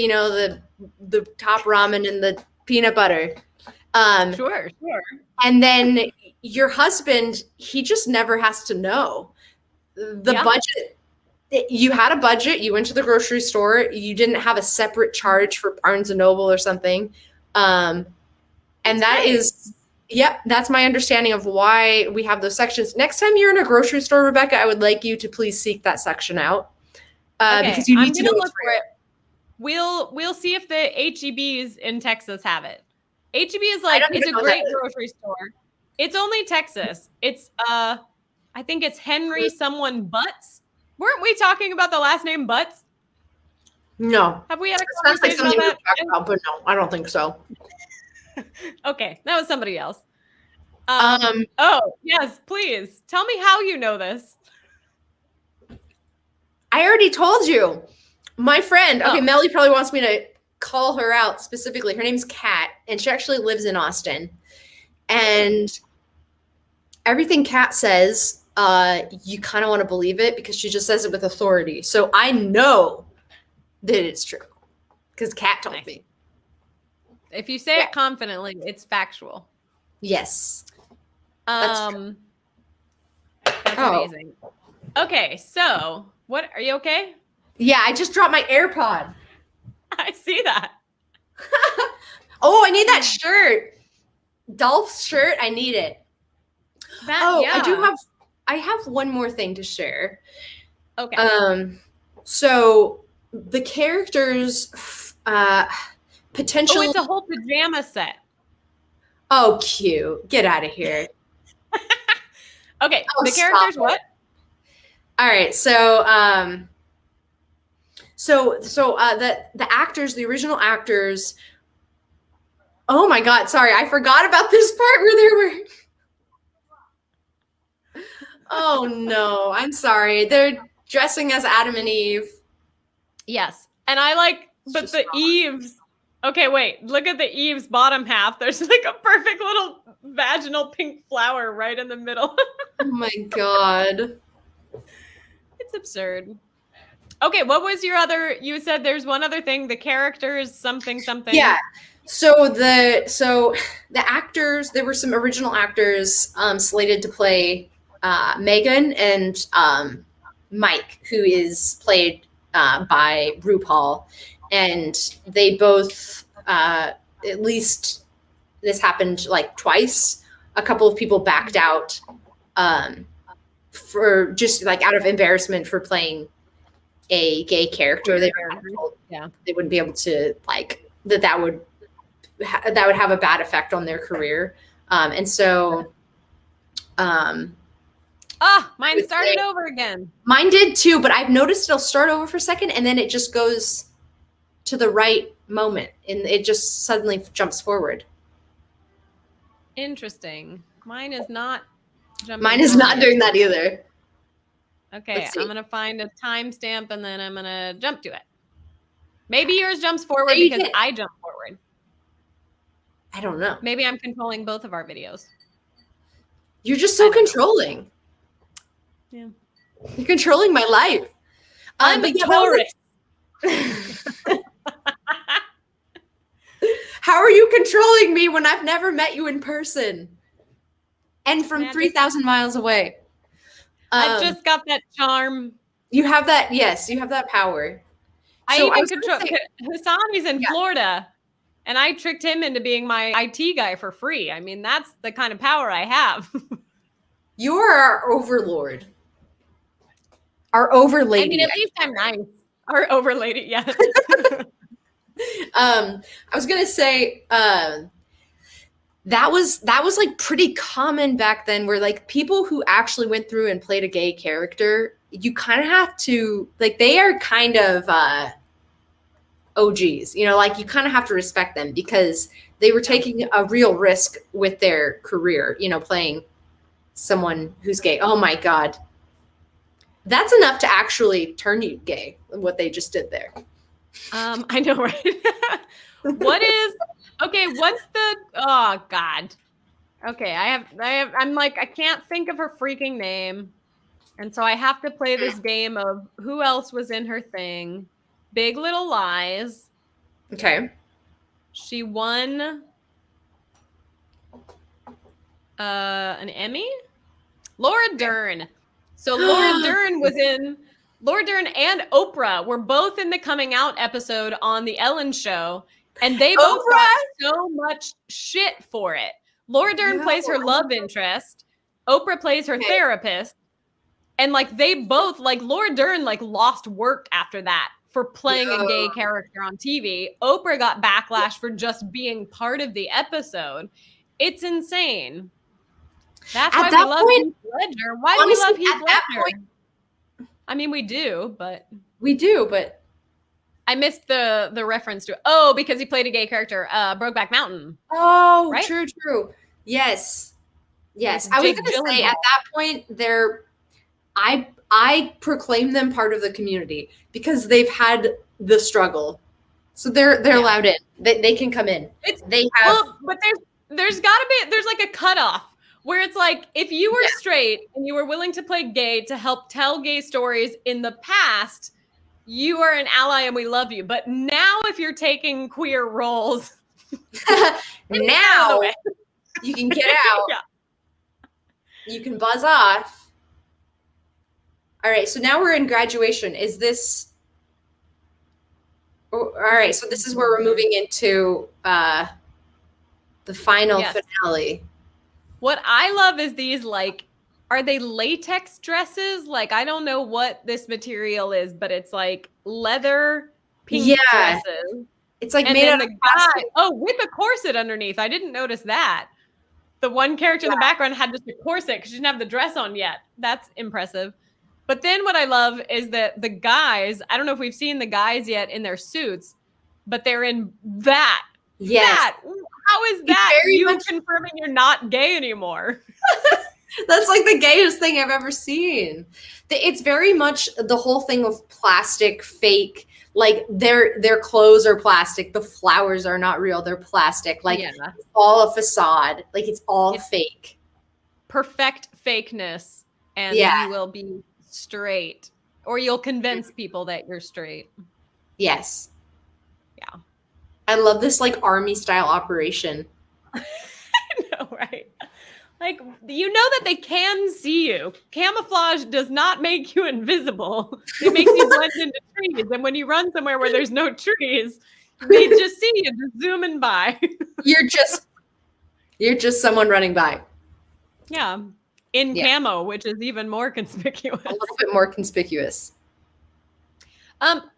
the top ramen and the peanut butter. Sure. And then your husband, he just never has to know. The budget, you had a budget, you went to the grocery store, you didn't have a separate charge for Barnes and Noble or something. And that's my understanding of why we have those sections. Next time you're in a grocery store, Rebecca, I would like you to please seek that section out. Because you need to know look for it. We'll see if the HEBs in Texas have it. HEB is like, it's a great grocery store. It's only Texas. It's I think it's Henry someone Butts. Weren't we talking about the last name Butts? No. Have we had a Sounds like conversation something about we talked about, but no, I don't think so. Okay, that was somebody else. Oh, yes, please. Tell me how you know this. I already told you. My friend, okay, Melly probably wants me to call her out specifically. Her name's Kat, and she actually lives in Austin. And everything Kat says, you kind of want to believe it because she just says it with authority. So I know that it's true because Kat told me. If you say it confidently, it's factual. Yes. That's amazing. Okay, so what are you okay? Yeah, I just dropped my AirPod. I see that. Oh, I need that shirt. Dolph's shirt. I need it. I have one more thing to share. Okay. So the characters potentially. Oh, it's a whole pajama set. Oh, cute. Get out of here. Okay. The characters what? All right. So the actors, the original actors. Oh my God. Sorry. I forgot about this part where there were. Oh no. I'm sorry. They're dressing as Adam and Eve. Yes. And I like, but the Eves. Okay, wait. Look at the Eve's bottom half. There's like a perfect little vaginal pink flower right in the middle. Oh my God. It's absurd. Okay, what was your other? You said there's one other thing. The characters, something. Yeah. So the actors, there were some original actors slated to play Megan and Mike, who is played by RuPaul, and they both at least this happened like twice. A couple of people backed out for just like out of embarrassment for playing a gay character. They wouldn't be able to like that would have a bad effect on their career. And so mine started over again. Mine did too, but I've noticed it'll start over for a second and then it just goes to the right moment and it just suddenly jumps forward. Interesting. Mine is not jumping. Mine is not doing that either. Okay, I'm going to find a timestamp and then I'm going to jump to it. Maybe yours jumps forward because I jump forward. I don't know. Maybe I'm controlling both of our videos. You're just so controlling. Yeah. You're controlling my life. I'm but a yeah, that Taurus. was how are you controlling me when I've never met you in person and from Man, 3,000 miles away? I've just got that charm. You have that. Yes, you have that power. I So I even was gonna control. say- Hassani's in Yeah. Florida, and I tricked him into being my IT guy for free. I mean, that's the kind of power I have. You are our overlord. Our overlady. I mean, at least I'm nice. Or overlady, yeah. I was gonna say that was like pretty common back then, where like people who actually went through and played a gay character, you kind of have to like, they are kind of OGs, you know, like you kind of have to respect them because they were taking a real risk with their career, you know, playing someone who's gay. Oh my God. That's enough to actually turn you gay, what they just did there. I know, right? What's the, oh God. Okay, I'm like, I can't think of her freaking name. And so I have to play this game of who else was in her thing. Big Little Lies. Okay. She won an Emmy? Laura Dern. So Laura Dern and Oprah were both in the coming out episode on the Ellen Show, and they both got so much shit for it. Laura Dern plays her love interest. Oprah plays her therapist. And like they both, like Laura Dern like lost work after that for playing a gay character on TV. Oprah got backlash for just being part of the episode. It's insane. That's why we love Heath Ledger. Why do we love Heath Ledger? I mean, we do, but I missed the reference to it. Because he played a gay character, Brokeback Mountain. Oh, right? True. Yes. I was Jake going to say Gyllenhaal. at that point, I proclaim them part of the community because they've had the struggle, so they're allowed in. They can come in. But there's like a cutoff where it's like if you were straight and you were willing to play gay to help tell gay stories in the past, you are an ally and we love you. But now if you're taking queer roles, now you can get out. You can buzz off. All right, so now we're in graduation. Is this all right? So this is where we're moving into the final finale. What I love is these, like, are they latex dresses? Like, I don't know what this material is, but it's like leather pink dresses. It's like and made then out the of guy, plastic. with a corset underneath. I didn't notice that. The one character in the background had just a corset because she didn't have the dress on yet. That's impressive. But then what I love is that the guys, I don't know if we've seen the guys yet in their suits, but they're in that. Yes. That. How is that very you much- confirming you're not gay anymore? That's like the gayest thing I've ever seen. It's very much the whole thing of plastic, fake. Like their clothes are plastic. The flowers are not real. They're plastic. Like it's all a facade. Like it's all fake. Perfect fakeness, and you will be straight, or you'll convince people that you're straight. Yes. Yeah. I love this like army style operation. I know, right? Like, you know that they can see you. Camouflage does not make you invisible. It makes you blend into trees. And when you run somewhere where there's no trees, they just see you just zooming by. You're just someone running by. Yeah. In camo, which is even more conspicuous. A little bit more conspicuous.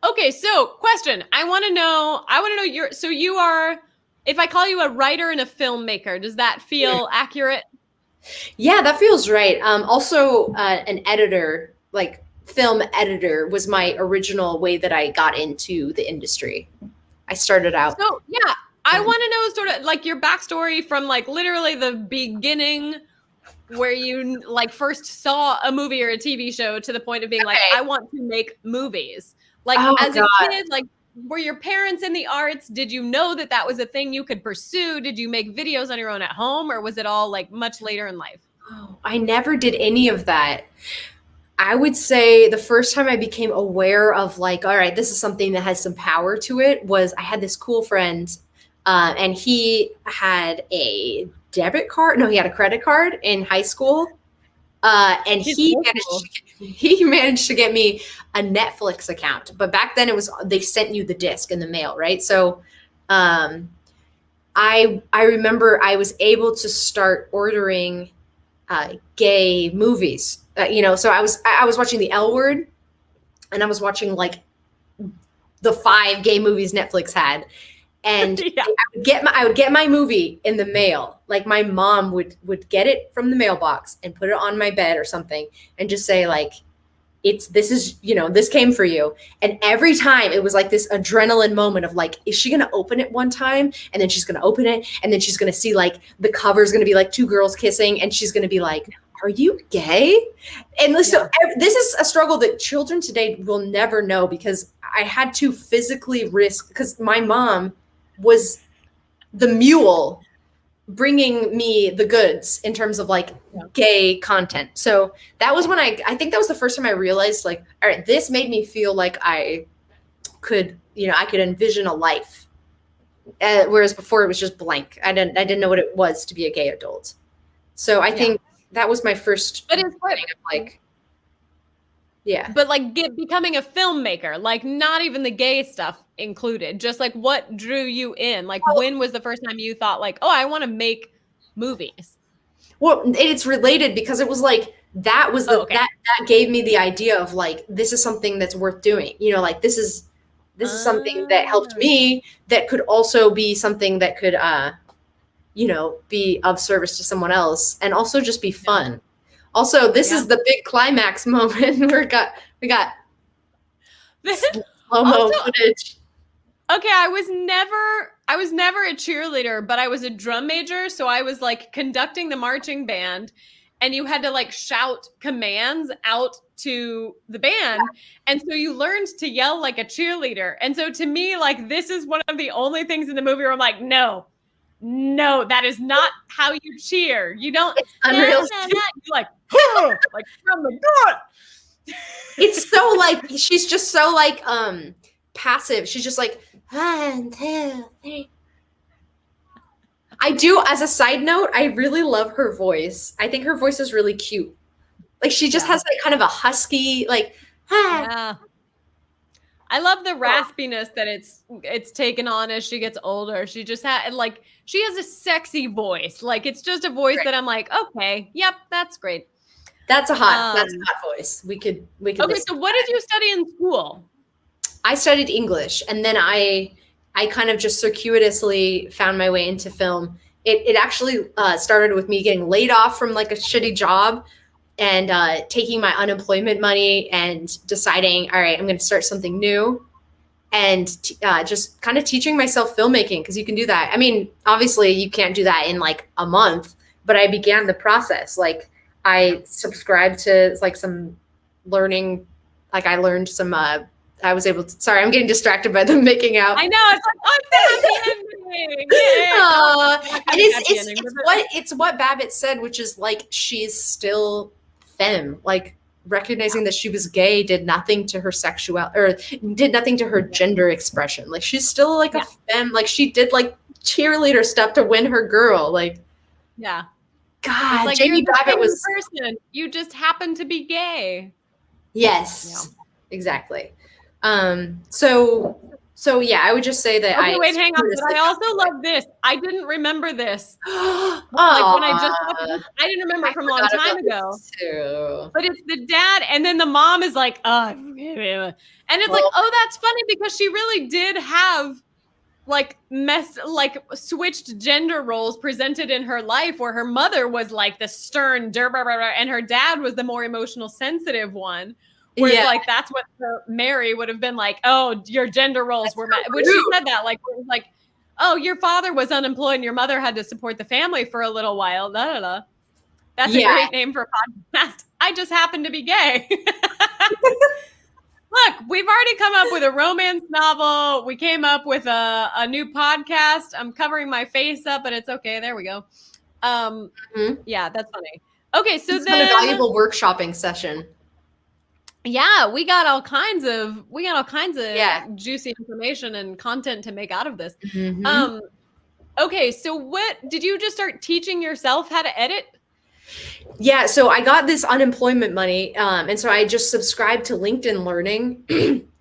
Okay, so question. I want to know you are, if I call you a writer and a filmmaker, does that feel accurate? Yeah, that feels right. Also, an editor, like film editor, was my original way that I got into the industry. I started out. So, yeah, I want to know sort of like your backstory from like literally the beginning where you like first saw a movie or a TV show to the point of being like, I want to make movies. Like as a kid, like were your parents in the arts? Did you know that that was a thing you could pursue? Did you make videos on your own at home, or was it all like much later in life? Oh, I never did any of that. I would say the first time I became aware of like, all right, this is something that has some power to it was I had this cool friend, and he had a debit card. No, he had a credit card in high school, and He's he so managed cool. he managed to get me a Netflix account. But back then it was they sent you the disc in the mail, right? So, I remember I was able to start ordering gay movies. So I was watching The L Word, and I was watching like the 5 gay movies Netflix had, and Yeah. I would get my movie in the mail. Like my mom would get it from the mailbox and put it on my bed or something, and just say like, this came for you. And every time it was like this adrenaline moment of like, is she going to open it one time? And then she's going to open it. And then she's going to see like the cover is going to be like 2 girls kissing. And she's going to be like, are you gay? And so this is a struggle that children today will never know, because I had to physically risk, because my mom was the mule bringing me the goods in terms of like gay content. So that was when I think that was the first time I realized like, all right, this made me feel like I could envision a life. Whereas before it was just blank. I didn't know what it was to be a gay adult. So I think that was my first But it's thing of like, yeah. But like becoming a filmmaker, like not even the gay stuff included, just like what drew you in? Like when was the first time you thought like, oh, I want to make movies? Well, it's related because it was like that was the that gave me the idea of like, this is something that's worth doing. Like this is something that helped me that could also be something that could be of service to someone else and also just be fun. Also, this is the big climax moment. we got slow-mo footage. Okay, I was never a cheerleader, but I was a drum major, so I was like conducting the marching band, and you had to like shout commands out to the band, and so you learned to yell like a cheerleader. And so to me, like this is one of the only things in the movie where I'm like, no, that is not how you cheer. You don't. It's unreal. You're like, like from the gut. It's so like she's just so like passive. She's just like 1, 2, 3. I do, as a side note, I really love her voice. I think her voice is really cute. Like she just has like kind of a husky, like Yeah. I love the raspiness that it's taken on as she gets older. She just had like she has a sexy voice. Like it's just a voice that I'm like, okay, yep, that's great. That's a hot voice. We could. Okay, so what did you study in school? I studied English, and then I kind of just circuitously found my way into film. It actually started with me getting laid off from like a shitty job and taking my unemployment money and deciding, all right, I'm going to start something new, and just kind of teaching myself filmmaking, because you can do that. I mean, obviously you can't do that in like a month, but I began the process. Like I subscribed to like some learning, like I learned some, I was able to, sorry, I'm getting distracted by them making out. I know, it's like, oh, it's the happy ending. Yeah. And it's what Babbitt said, which is like, she's still femme, like recognizing that she was gay did nothing to her sexuality or did nothing to her gender expression. Like she's still like a femme, like she did like cheerleader stuff to win her girl. Like, yeah. God, like Jamie you're the Babbitt was person. You just happen to be gay. Yes, exactly. So yeah, I would just say that wait, hang on. But I also love this. I didn't remember this. Like when I just watched this, I didn't remember from a long time ago. Too. But it's the dad, and then the mom is like, and it's like, oh, that's funny because she really did have like switched gender roles presented in her life, where her mother was like the stern and her dad was the more emotional, sensitive one. Whereas like that's what Mary would have been like, oh, your gender roles were when she said that, like it was like, oh, your father was unemployed and your mother had to support the family for a little while. That's a great name for a podcast. I just happen to be gay. Look, we've already come up with a romance novel. We came up with a new podcast. I'm covering my face up, but it's okay. There we go. Yeah, that's funny. Okay, so it's been a valuable workshopping session. Yeah, we got all kinds of Yeah. juicy information and content to make out of this. Mhm. Okay, so what did you just start teaching yourself how to edit? Yeah, so I got this unemployment money, and so I just subscribed to LinkedIn Learning,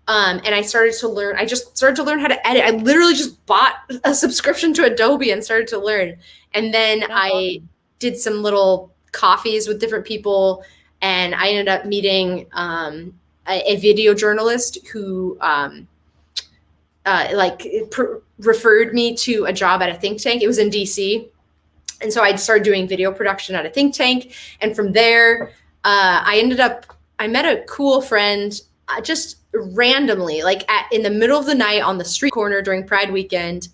and I started to learn. I just started to learn how to edit. I literally just bought a subscription to Adobe and started to learn. And then That's I awesome. did some little coffees with different people, and I ended up meeting a video journalist who referred me to a job at a think tank. It was in DC. And so I started doing video production at a think tank. And from there, I met a cool friend just randomly, like in the middle of the night on the street corner during Pride weekend.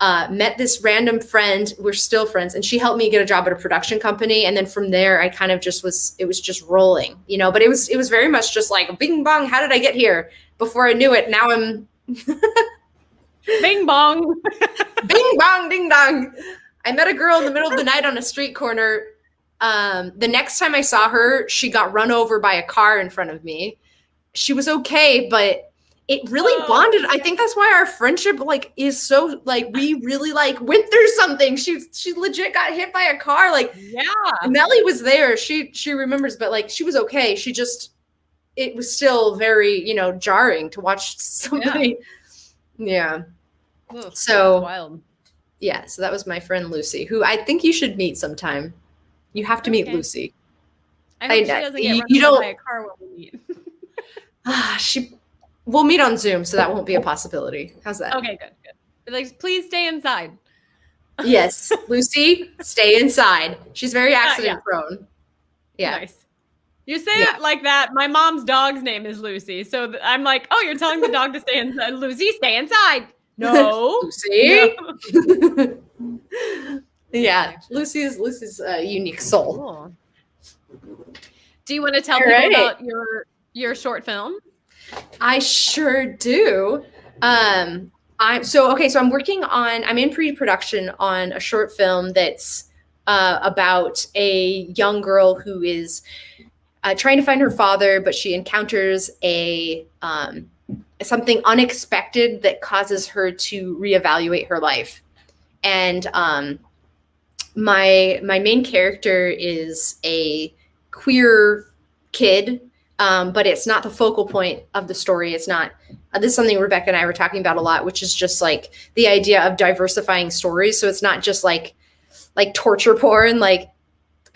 Met this random friend. We're still friends. And she helped me get a job at a production company. And then from there, I kind of just it was just rolling, you know, but it was very much just like bing bong. How did I get here? Before I knew it, now I'm Bing bong. bing bong ding dong. I met a girl in the middle of the night on a street corner. The next time I saw her, she got run over by a car in front of me. She was okay, but it really bonded. I think that's why our friendship like is so like we really like went through something. She legit got hit by a car. Like Yeah. Melly was there. She remembers, but like she was okay. She just it was still very, you know, jarring to watch somebody. Yeah. Ugh, So that's wild. yeah, so that was my friend Lucy, who I think you should meet sometime. You have to meet Okay. Lucy. I hope she doesn't get run you over don't- by a car when we meet. We'll meet on Zoom, so that won't be a possibility. How's that? Okay, good. Like, please stay inside. Yes, Lucy, stay inside. She's very accident prone. Yeah. Nice. You say it like that. My mom's dog's name is Lucy. So I'm like, oh, you're telling the dog to stay inside. Lucy, stay inside. No. Lucy. No. Yeah, Lucy's a unique soul. Cool. Do you want to tell All people right. about your short film? I sure do. I'm in pre-production on a short film that's about a young girl who is trying to find her father, but she encounters something unexpected that causes her to reevaluate her life. And my main character is a queer kid, but it's not the focal point of the story. It's not. This is something Rebecca and I were talking about a lot, which is just like the idea of diversifying stories. So it's not just like torture porn, like,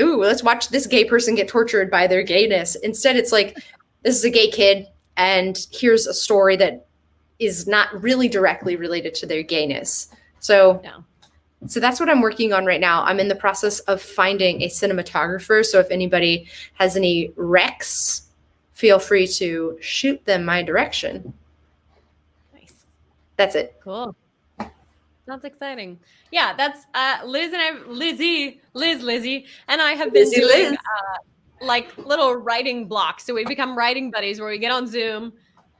ooh, let's watch this gay person get tortured by their gayness. Instead, it's like, this is a gay kid, and here's a story that is not really directly related to their gayness. So, so that's what I'm working on right now. I'm in the process of finding a cinematographer. So if anybody has any recs, feel free to shoot them my direction. Nice. That's it. Cool. Sounds exciting. Yeah, that's Lizzie, and I have been doing like little writing blocks. So we become writing buddies where we get on Zoom.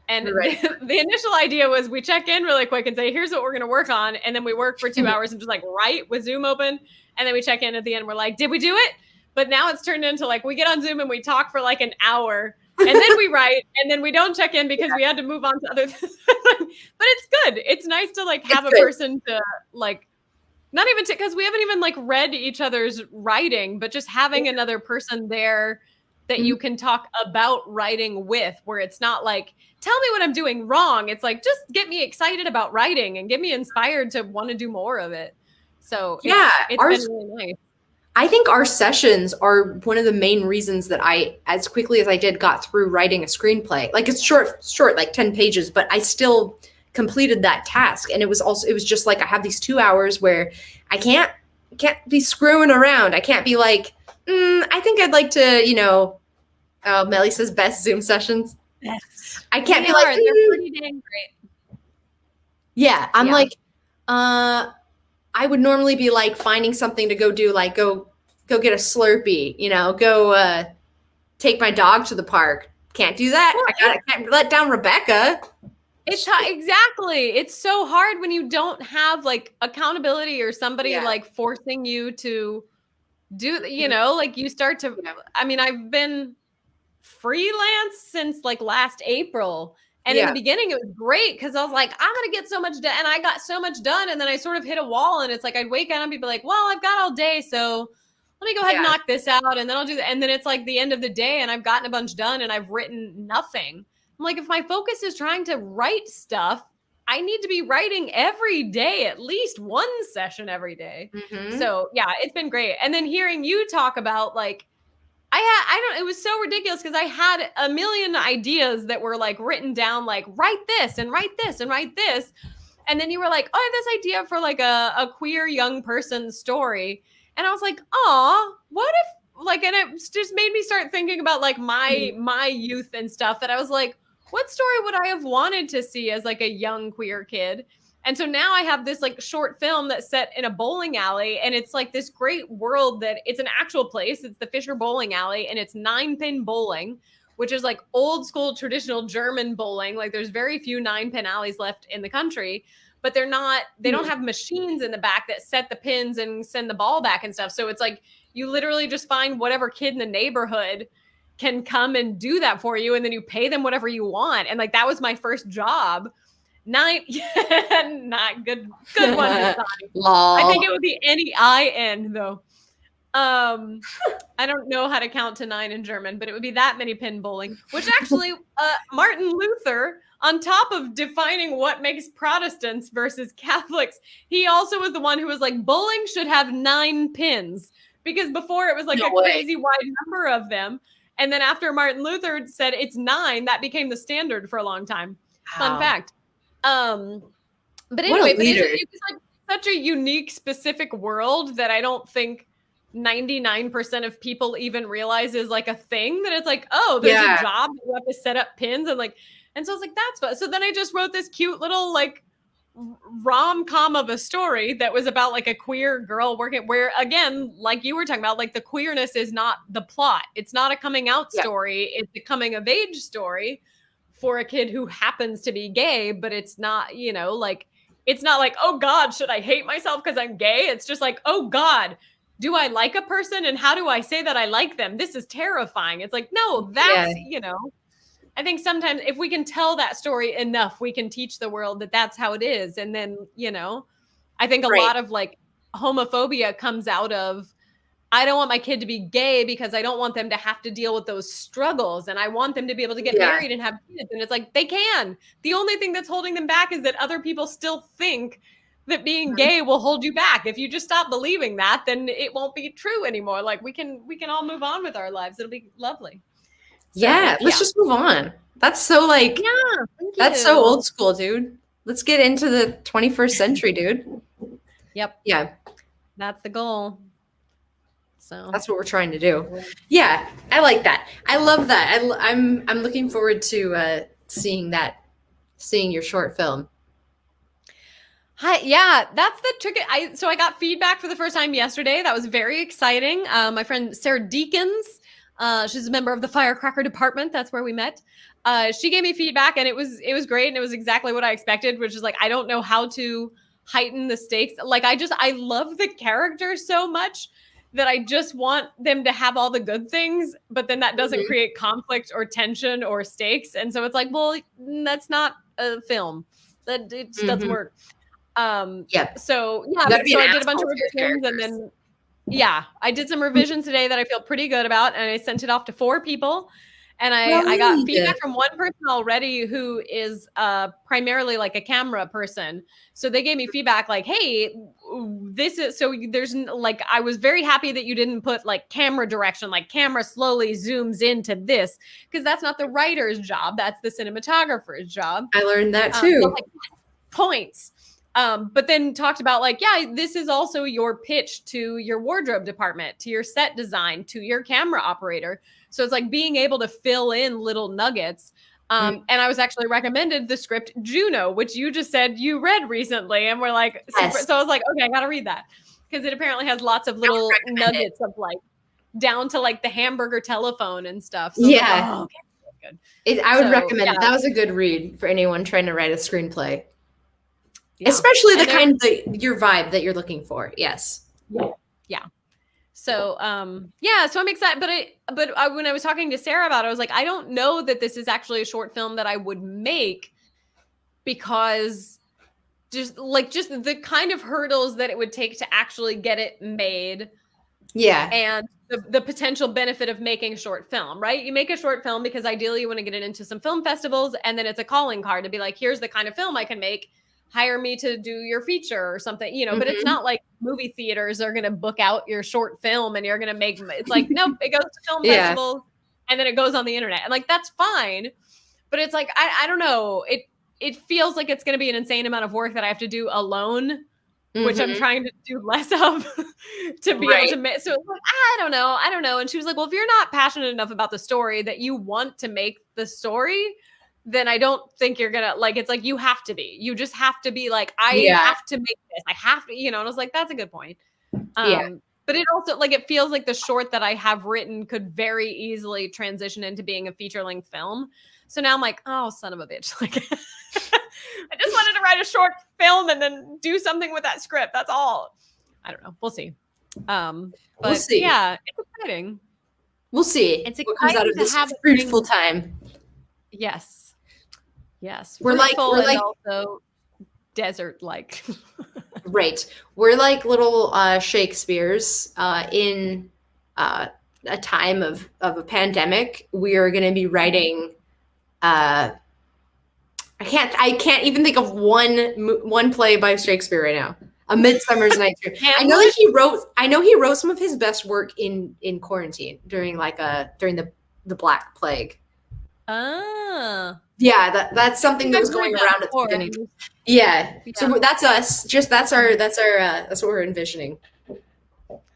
And the initial idea was we check in really quick and say, here's what we're going to work on. And then we work for 2 hours and just like write with Zoom open. And then we check in at the end. We're like, did we do it? But now it's turned into like, we get on Zoom and we talk for like an hour and then we write and then we don't check in because we had to move on to other things. But it's good. It's nice to like have a person to like, not even because we haven't even like read each other's writing, but just having another person there that you can talk about writing with, where it's not like, tell me what I'm doing wrong. It's like, just get me excited about writing and get me inspired to want to do more of it. So it's been really nice. I think our sessions are one of the main reasons that I, as quickly as I did, got through writing a screenplay. Like it's short, like 10 pages, but I still completed that task. And it was just like, I have these 2 hours where I can't be screwing around. I can't be like, I think I'd like to, Melly says best Zoom sessions. Yes. I can't be like, like, they're pretty dang great. Yeah. I'm like, I would normally be like finding something to go do, like go get a Slurpee, go take my dog to the park. Can't do that. I can't let down Rebecca. It's exactly. It's so hard when you don't have like accountability or somebody like forcing you to do, like you start to, I mean, I've been freelance since like last April. And in the beginning, it was great because I was like, I'm going to get so much done. And I got so much done. And then I sort of hit a wall. And it's like, I'd wake up and be like, well, I've got all day. So let me go ahead and knock this out. And then I'll do that. And then it's like the end of the day and I've gotten a bunch done and I've written nothing. I'm like, if my focus is trying to write stuff, I need to be writing every day, at least one session every day. Mhm. So yeah, it's been great. And then hearing you talk about like, it was so ridiculous because I had a million ideas that were like written down, like write this and write this and write this. And then you were like, oh, I have this idea for like a queer young person's story. And I was like, oh, what if like, and it just made me start thinking about like my youth and stuff that I was like, what story would I have wanted to see as like a young queer kid? And so now I have this like short film that's set in a bowling alley and it's like this great world that it's an actual place. It's the Fisher Bowling Alley and it's 9-pin bowling, which is like old school traditional German bowling. Like there's very few 9-pin alleys left in the country, but they don't have machines in the back that set the pins and send the ball back and stuff. So it's like you literally just find whatever kid in the neighborhood can come and do that for you. And then you pay them whatever you want. And like, that was my first job. Not good one this time. Lol. I think it would be NEIN though. I don't know how to count to 9 in German, but it would be that many pin bowling, which actually Martin Luther, on top of defining what makes Protestants versus Catholics, he also was the one who was like, bowling should have 9 pins because before it was like crazy wide number of them. And then after Martin Luther said it's 9, that became the standard for a long time. Fun fact. But anyway, it was like such a unique, specific world that I don't think 99% of people even realize is like a thing that it's like, oh, there's a job that you have to set up pins and like, and so I was like, that's fun. So then I just wrote this cute little like rom-com of a story that was about like a queer girl working where again, like you were talking about, like the queerness is not the plot. It's not a coming out story. It's a coming of age story for a kid who happens to be gay, but it's not, you know, like, it's not like, oh God, should I hate myself because I'm gay? It's just like, oh God, do I like a person? And how do I say that I like them? This is terrifying. It's like, no, that's, you know, I think sometimes if we can tell that story enough, we can teach the world that that's how it is. And then, you know, I think a lot of like homophobia comes out of, I don't want my kid to be gay because I don't want them to have to deal with those struggles. And I want them to be able to get married and have kids. And it's like, they can. The only thing that's holding them back is that other people still think that being gay will hold you back. If you just stop believing that, then it won't be true anymore. Like we can all move on with our lives. It'll be lovely. So, let's just move on. That's so like, that's so old school, dude. Let's get into the 21st century, dude. Yep. Yeah. That's the goal. So that's what we're trying to do. Yeah, I like that. I love that. I'm looking forward to seeing your short film. Hi, yeah, that's the trick. So I got feedback for the first time yesterday. That was very exciting. My friend Sarah Deakins, she's a member of the Firecracker department. That's where we met. She gave me feedback, and it was great, and it was exactly what I expected, which is like I don't know how to heighten the stakes. Like I love the characters so much that I just want them to have all the good things, but then that doesn't create conflict or tension or stakes. And so it's like, well, that's not a film. That it just doesn't work. So yeah, so I did a bunch of revisions and then I did some revisions today that I feel pretty good about, and I sent it off to 4 people. And I got feedback from one person already who is primarily like a camera person. So they gave me feedback like, hey, this is, so there's like, I was very happy that you didn't put like camera direction, like camera slowly zooms into this, because that's not the writer's job. That's the cinematographer's job. I learned that too. So like, points. But then talked about like, this is also your pitch to your wardrobe department, to your set design, to your camera operator. So it's like being able to fill in little nuggets. And I was actually recommended the script Juno, which you just said you read recently. And we're like, so I was like, okay, I got to read that. Because it apparently has lots of little nuggets of like down to like the hamburger telephone and stuff. So like, oh, okay, good. I would recommend it. That was a good read for anyone trying to write a screenplay. Yeah. Especially the kind of your vibe that you're looking for. Yes. Yeah. So yeah, so I'm excited, but when I was talking to Sarah about it, I was like, I don't know that this is actually a short film that I would make, because just the kind of hurdles that it would take to actually get it made, Yeah. and the potential benefit of making a short film, right? You make a short film because ideally you want to get it into some film festivals, and then it's a calling card to be like, here's the kind of film I can make. Hire me to do your feature or something, but it's not like movie theaters are going to book out your short film and you're going to make, it's like, nope, it goes to film festivals and then it goes on the internet. And like, that's fine. But it's like, I don't know. It feels like it's going to be an insane amount of work that I have to do alone, which I'm trying to do less of to be able to make. So it's like, I don't know. And she was like, well, if you're not passionate enough about the story that you want to make the story, then I don't think you're gonna like, it's like, you have to be, you just have to be like, I have to make this. I have to, and I was like, that's a good point. But it also, like, it feels like the short that I have written could very easily transition into being a feature-length film. So now I'm like, oh, son of a bitch. Like, I just wanted to write a short film and then do something with that script. That's all. I don't know. We'll see. But we'll see. Yeah, it's exciting. We'll see. It's what comes out of this fruitful time. Yes. We're like also desert-like. Right. We're like little Shakespeares in a time of a pandemic. We are going to be writing. I can't even think of one play by Shakespeare right now. A Midsummer's Night's Dream. I know he wrote some of his best work in quarantine during the Black Plague. Yeah, that's something that was going around at the beginning. Yeah. So that's us. Just that's what we're envisioning.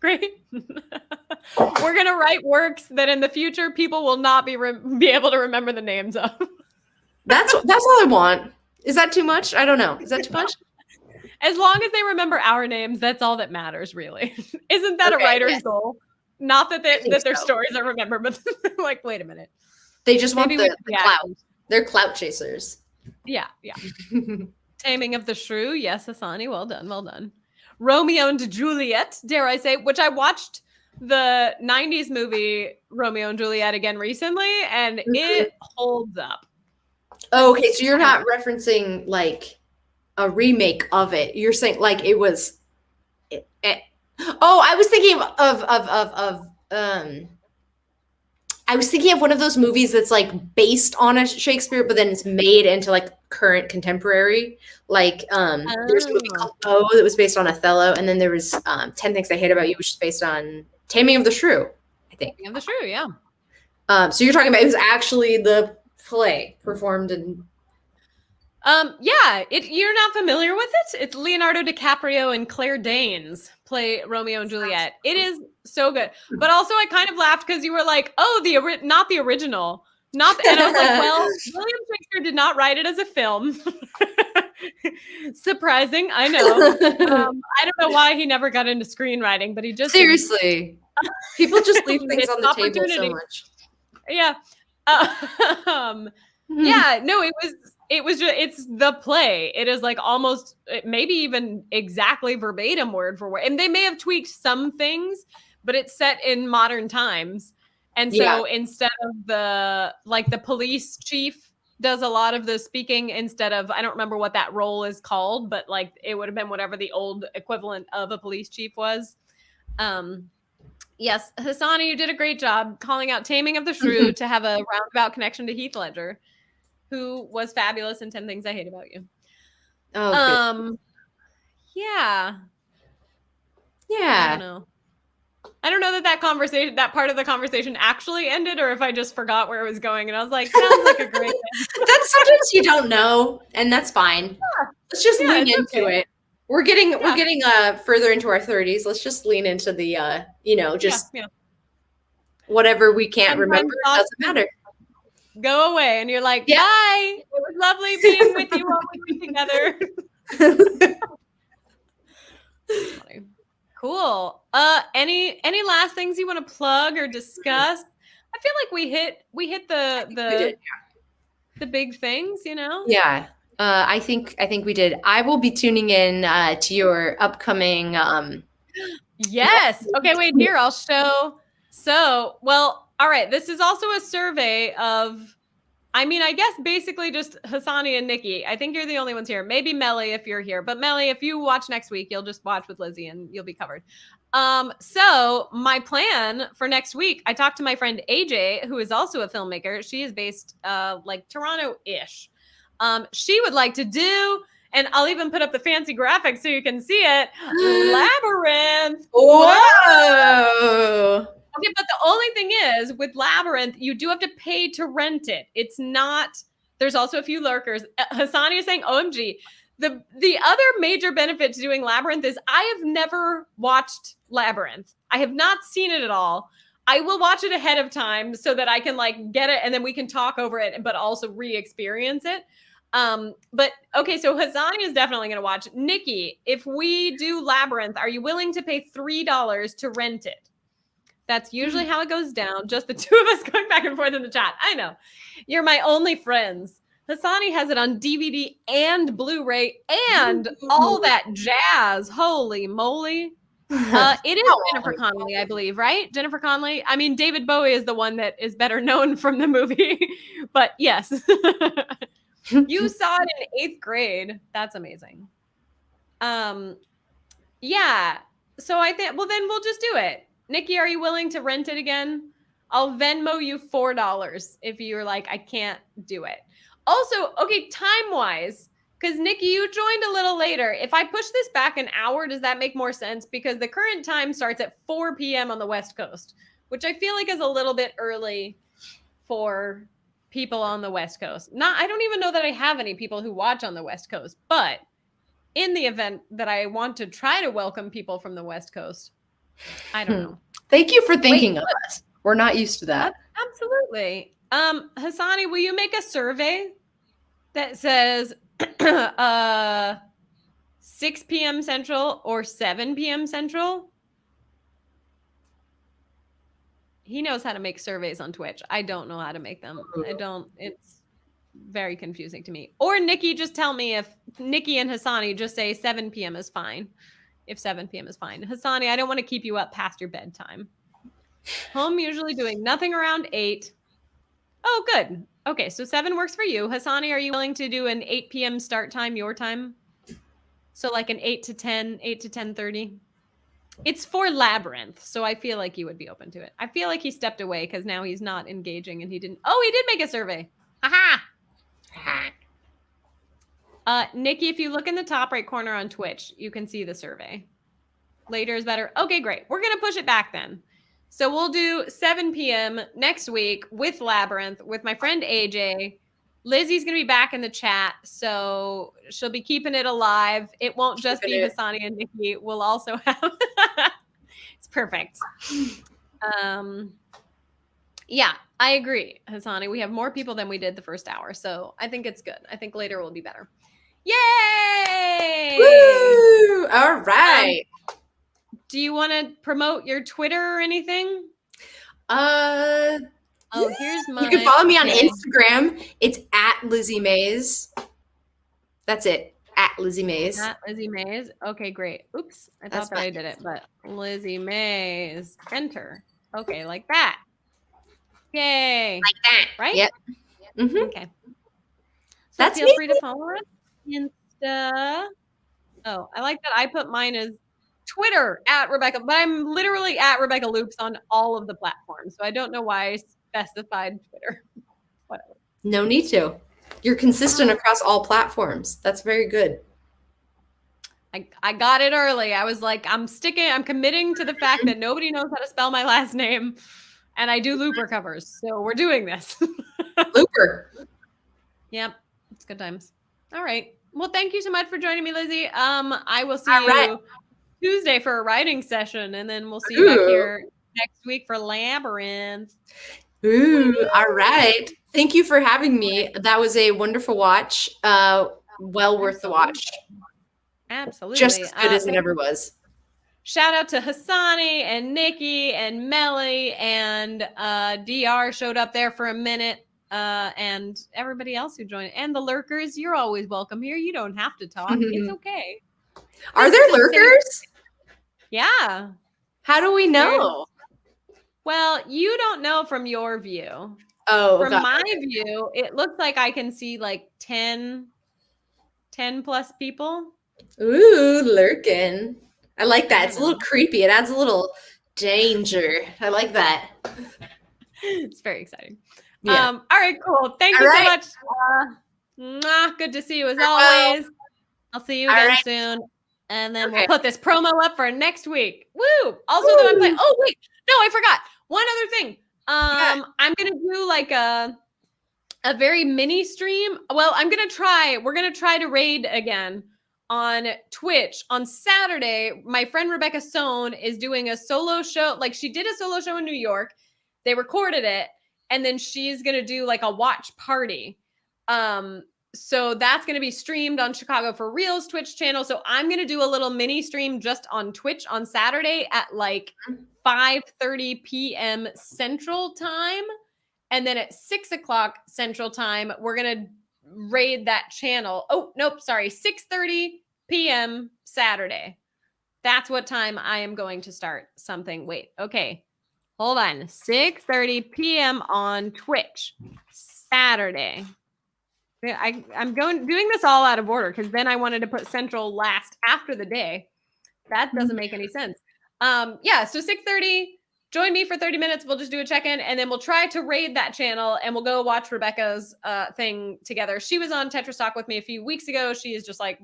Great. We're gonna write works that in the future people will not be able to remember the names of. That's all I want. Is that too much? I don't know. Is that too much? As long as they remember our names, that's all that matters, really. Isn't that a writer's goal? Not that their stories are remembered, but like, wait a minute. They just want the clout. They're clout chasers. Yeah. Taming of the Shrew. Yes, Hassani. Well done. Romeo and Juliet, dare I say, which I watched the 90s movie Romeo and Juliet again recently, and it holds up. Oh, okay. So you're not referencing like a remake of it. You're saying like it was. I was thinking I was thinking of one of those movies that's like based on a Shakespeare, but then it's made into like current contemporary. Like there's a movie called O that was based on Othello, and then there was 10 Things I Hate About You, which is based on Taming of the Shrew, I think. Taming of the Shrew, yeah. So you're talking about it was actually the play performed in. Yeah, you're not familiar with it? It's Leonardo DiCaprio and Claire Danes play Romeo and Juliet. It is so good. But also I kind of laughed because you were like, oh, not the original. And I was like, well, William Shakespeare did not write it as a film. Surprising, I know. I don't know why he never got into screenwriting, but he just seriously. People just leave things on the table so much. Yeah. Yeah, no, it's the play. It is like almost maybe even exactly verbatim word for word. And they may have tweaked some things, but it's set in modern times. And so instead of the police chief does a lot of the speaking instead of, I don't remember what that role is called, but like it would have been whatever the old equivalent of a police chief was. Yes, Hassani, you did a great job calling out Taming of the Shrew to have a roundabout connection to Heath Ledger, who was fabulous in 10 Things I Hate About You. Oh, yeah. I don't know that part of the conversation actually ended, or if I just forgot where it was going. And I was like, sounds like a great thing. That's sometimes you don't know, and that's fine. Yeah. Let's just lean into it. We're getting further into our 30s. Let's just lean into the whatever we can't remember, it doesn't matter. Go away, and you're like, bye. It was lovely being with you while we were together. Cool. Any last things you want to plug or discuss? I feel like we hit the big things, Yeah. I think we did. I will be tuning in to your upcoming Yes. Okay, wait, here, I'll show. So, well, all right. This is also a survey of, I mean, I guess basically just Hassani and Nikki. I think you're the only ones here. Maybe Melly if you're here. But Melly, if you watch next week, you'll just watch with Lizzie and you'll be covered. So my plan for next week, I talked to my friend AJ, who is also a filmmaker. She is based like Toronto-ish. She would like to do, and I'll even put up the fancy graphics so you can see it, Labyrinth. Whoa. Okay, but the only thing is, with Labyrinth, you do have to pay to rent it. It's not, there's also a few lurkers. Hassani is saying, OMG. The other major benefit to doing Labyrinth is I have never watched Labyrinth. I have not seen it at all. I will watch it ahead of time so that I can like get it and then we can talk over it, but also re-experience it. But okay, so Hassani is definitely going to watch. Nikki, if we do Labyrinth, are you willing to pay $3 to rent it? That's usually how it goes down. Just the two of us going back and forth in the chat. I know. You're my only friends. Hassani has it on DVD and Blu-ray and all that jazz. Holy moly. It is Jennifer Connelly, I believe, right? Jennifer Connelly. I mean, David Bowie is the one that is better known from the movie. But yes. You saw it in 8th grade. That's amazing. Yeah. So I think, well, then we'll just do it. Nikki, are you willing to rent it again? I'll Venmo you $4 if you're like, I can't do it. Also, okay, time-wise, because Nikki, you joined a little later. If I push this back an hour, does that make more sense? Because the current time starts at 4 p.m. on the West Coast, which I feel like is a little bit early for people on the West Coast. I don't even know that I have any people who watch on the West Coast, but in the event that I want to try to welcome people from the West Coast, I don't know. Thank you for thinking of us. We're not used to that. Absolutely. Hassani, will you make a survey that says 6 p.m. Central or 7 p.m. Central? He knows how to make surveys on Twitch. I don't know how to make them. It's very confusing to me. Or Nikki, just tell me if Nikki and Hassani just say 7 p.m. is fine. If 7 p.m. is fine. Hassani, I don't want to keep you up past your bedtime. Home usually doing nothing around 8. Oh, good. Okay, so 7 works for you. Hassani, are you willing to do an 8 p.m. start time, your time? So like an 8 to 10, 8 to 10:30? It's for Labyrinth, so I feel like you would be open to it. I feel like he stepped away because now he's not engaging and he didn't. Oh, he did make a survey. Aha! Nikki, if you look in the top right corner on Twitch, you can see the survey. Later is better. Okay, great. We're going to push it back then. So we'll do 7 p.m. next week with Labyrinth with my friend AJ. Lizzie's going to be back in the chat, so she'll be keeping it alive. It won't just be Hassani and Nikki. We'll also have... It's perfect. Yeah, I agree, Hassani. We have more people than we did the first hour, so I think it's good. I think later will be better. Yay! Woo! All right. Do you want to promote your Twitter or anything? Here's my... You can follow me on Instagram. It's at Lizzie Mays. That's it. At Lizzie Mays. At Lizzie Mays. Okay, great. Oops. I thought that I did it, but Lizzie Mays. Enter. Okay, like that. Yay. Like that. Right? Yep. Mm-hmm. Okay. So That's feel me. free to follow us. Insta. Oh, I like that I put mine as Twitter at Rebecca, but I'm literally at Rebecca Loops on all of the platforms. So I don't know why I specified Twitter. Whatever. No need to. You're consistent across all platforms. That's very good. I got it early. I was like, I'm committing to the fact that nobody knows how to spell my last name. And I do Looper covers. So we're doing this. Looper. Yep. It's good times. All right. Well, thank you so much for joining me, Lizzie. I will see you Tuesday for a writing session, and then we'll see you back here next week for Labyrinth. Ooh, all right. Thank you for having me. That was a wonderful watch. Well worth the watch. Absolutely. Just as good as it ever was. Shout out to Hassani and Nikki and Melly and DR showed up there for a minute. And everybody else who joined, and the lurkers, you're always welcome here. You don't have to talk. It's okay. Are there lurkers? Yeah. How do we know? Well, you don't know from your view. Oh, From God. my view, it looks like I can see like 10 plus people. Ooh, lurking. I like that. It's a little creepy. It adds a little danger. I like that. It's very exciting. Yeah. All right, cool. Thank All you so right. much. Good to see you as Farewell. always. I'll see you All again right. soon. And then Okay. we'll put this promo up for next week. Woo! Also, though, I'm playing. Oh, wait. No, I forgot. One other thing. Yeah. I'm gonna do like a very mini stream. Well, we're gonna try to raid again on Twitch on Saturday. My friend Rebecca Sohn is doing a solo show. Like, she did a solo show in New York. They recorded it, and then she's gonna do like a watch party. So that's gonna be streamed on Chicago for Reals Twitch channel. So I'm gonna do a little mini stream just on Twitch on Saturday at like 5:30 p.m. Central Time. And then at 6 o'clock Central Time, we're going to raid that channel. Oh, nope, sorry, 6:30 p.m. Saturday. That's what time I am going to start something. Wait, okay. Hold on. 6:30 p.m. on Twitch, Saturday. I'm doing this all out of order because then I wanted to put Central last after the day. That doesn't make any sense. Yeah, so 6:30. Join me for 30 minutes. We'll just do a check-in, and then we'll try to raid that channel, and we'll go watch Rebecca's thing together. She was on Tetris Talk with me a few weeks ago. She is just like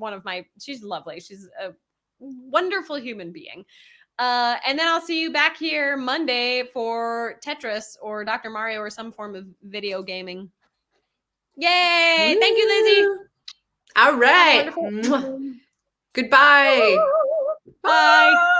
she's lovely. She's a wonderful human being. And then I'll see you back here Monday for Tetris or Dr. Mario or some form of video gaming. Yay! Thank you, Lizzie. All right. Wonderful. Goodbye. Bye.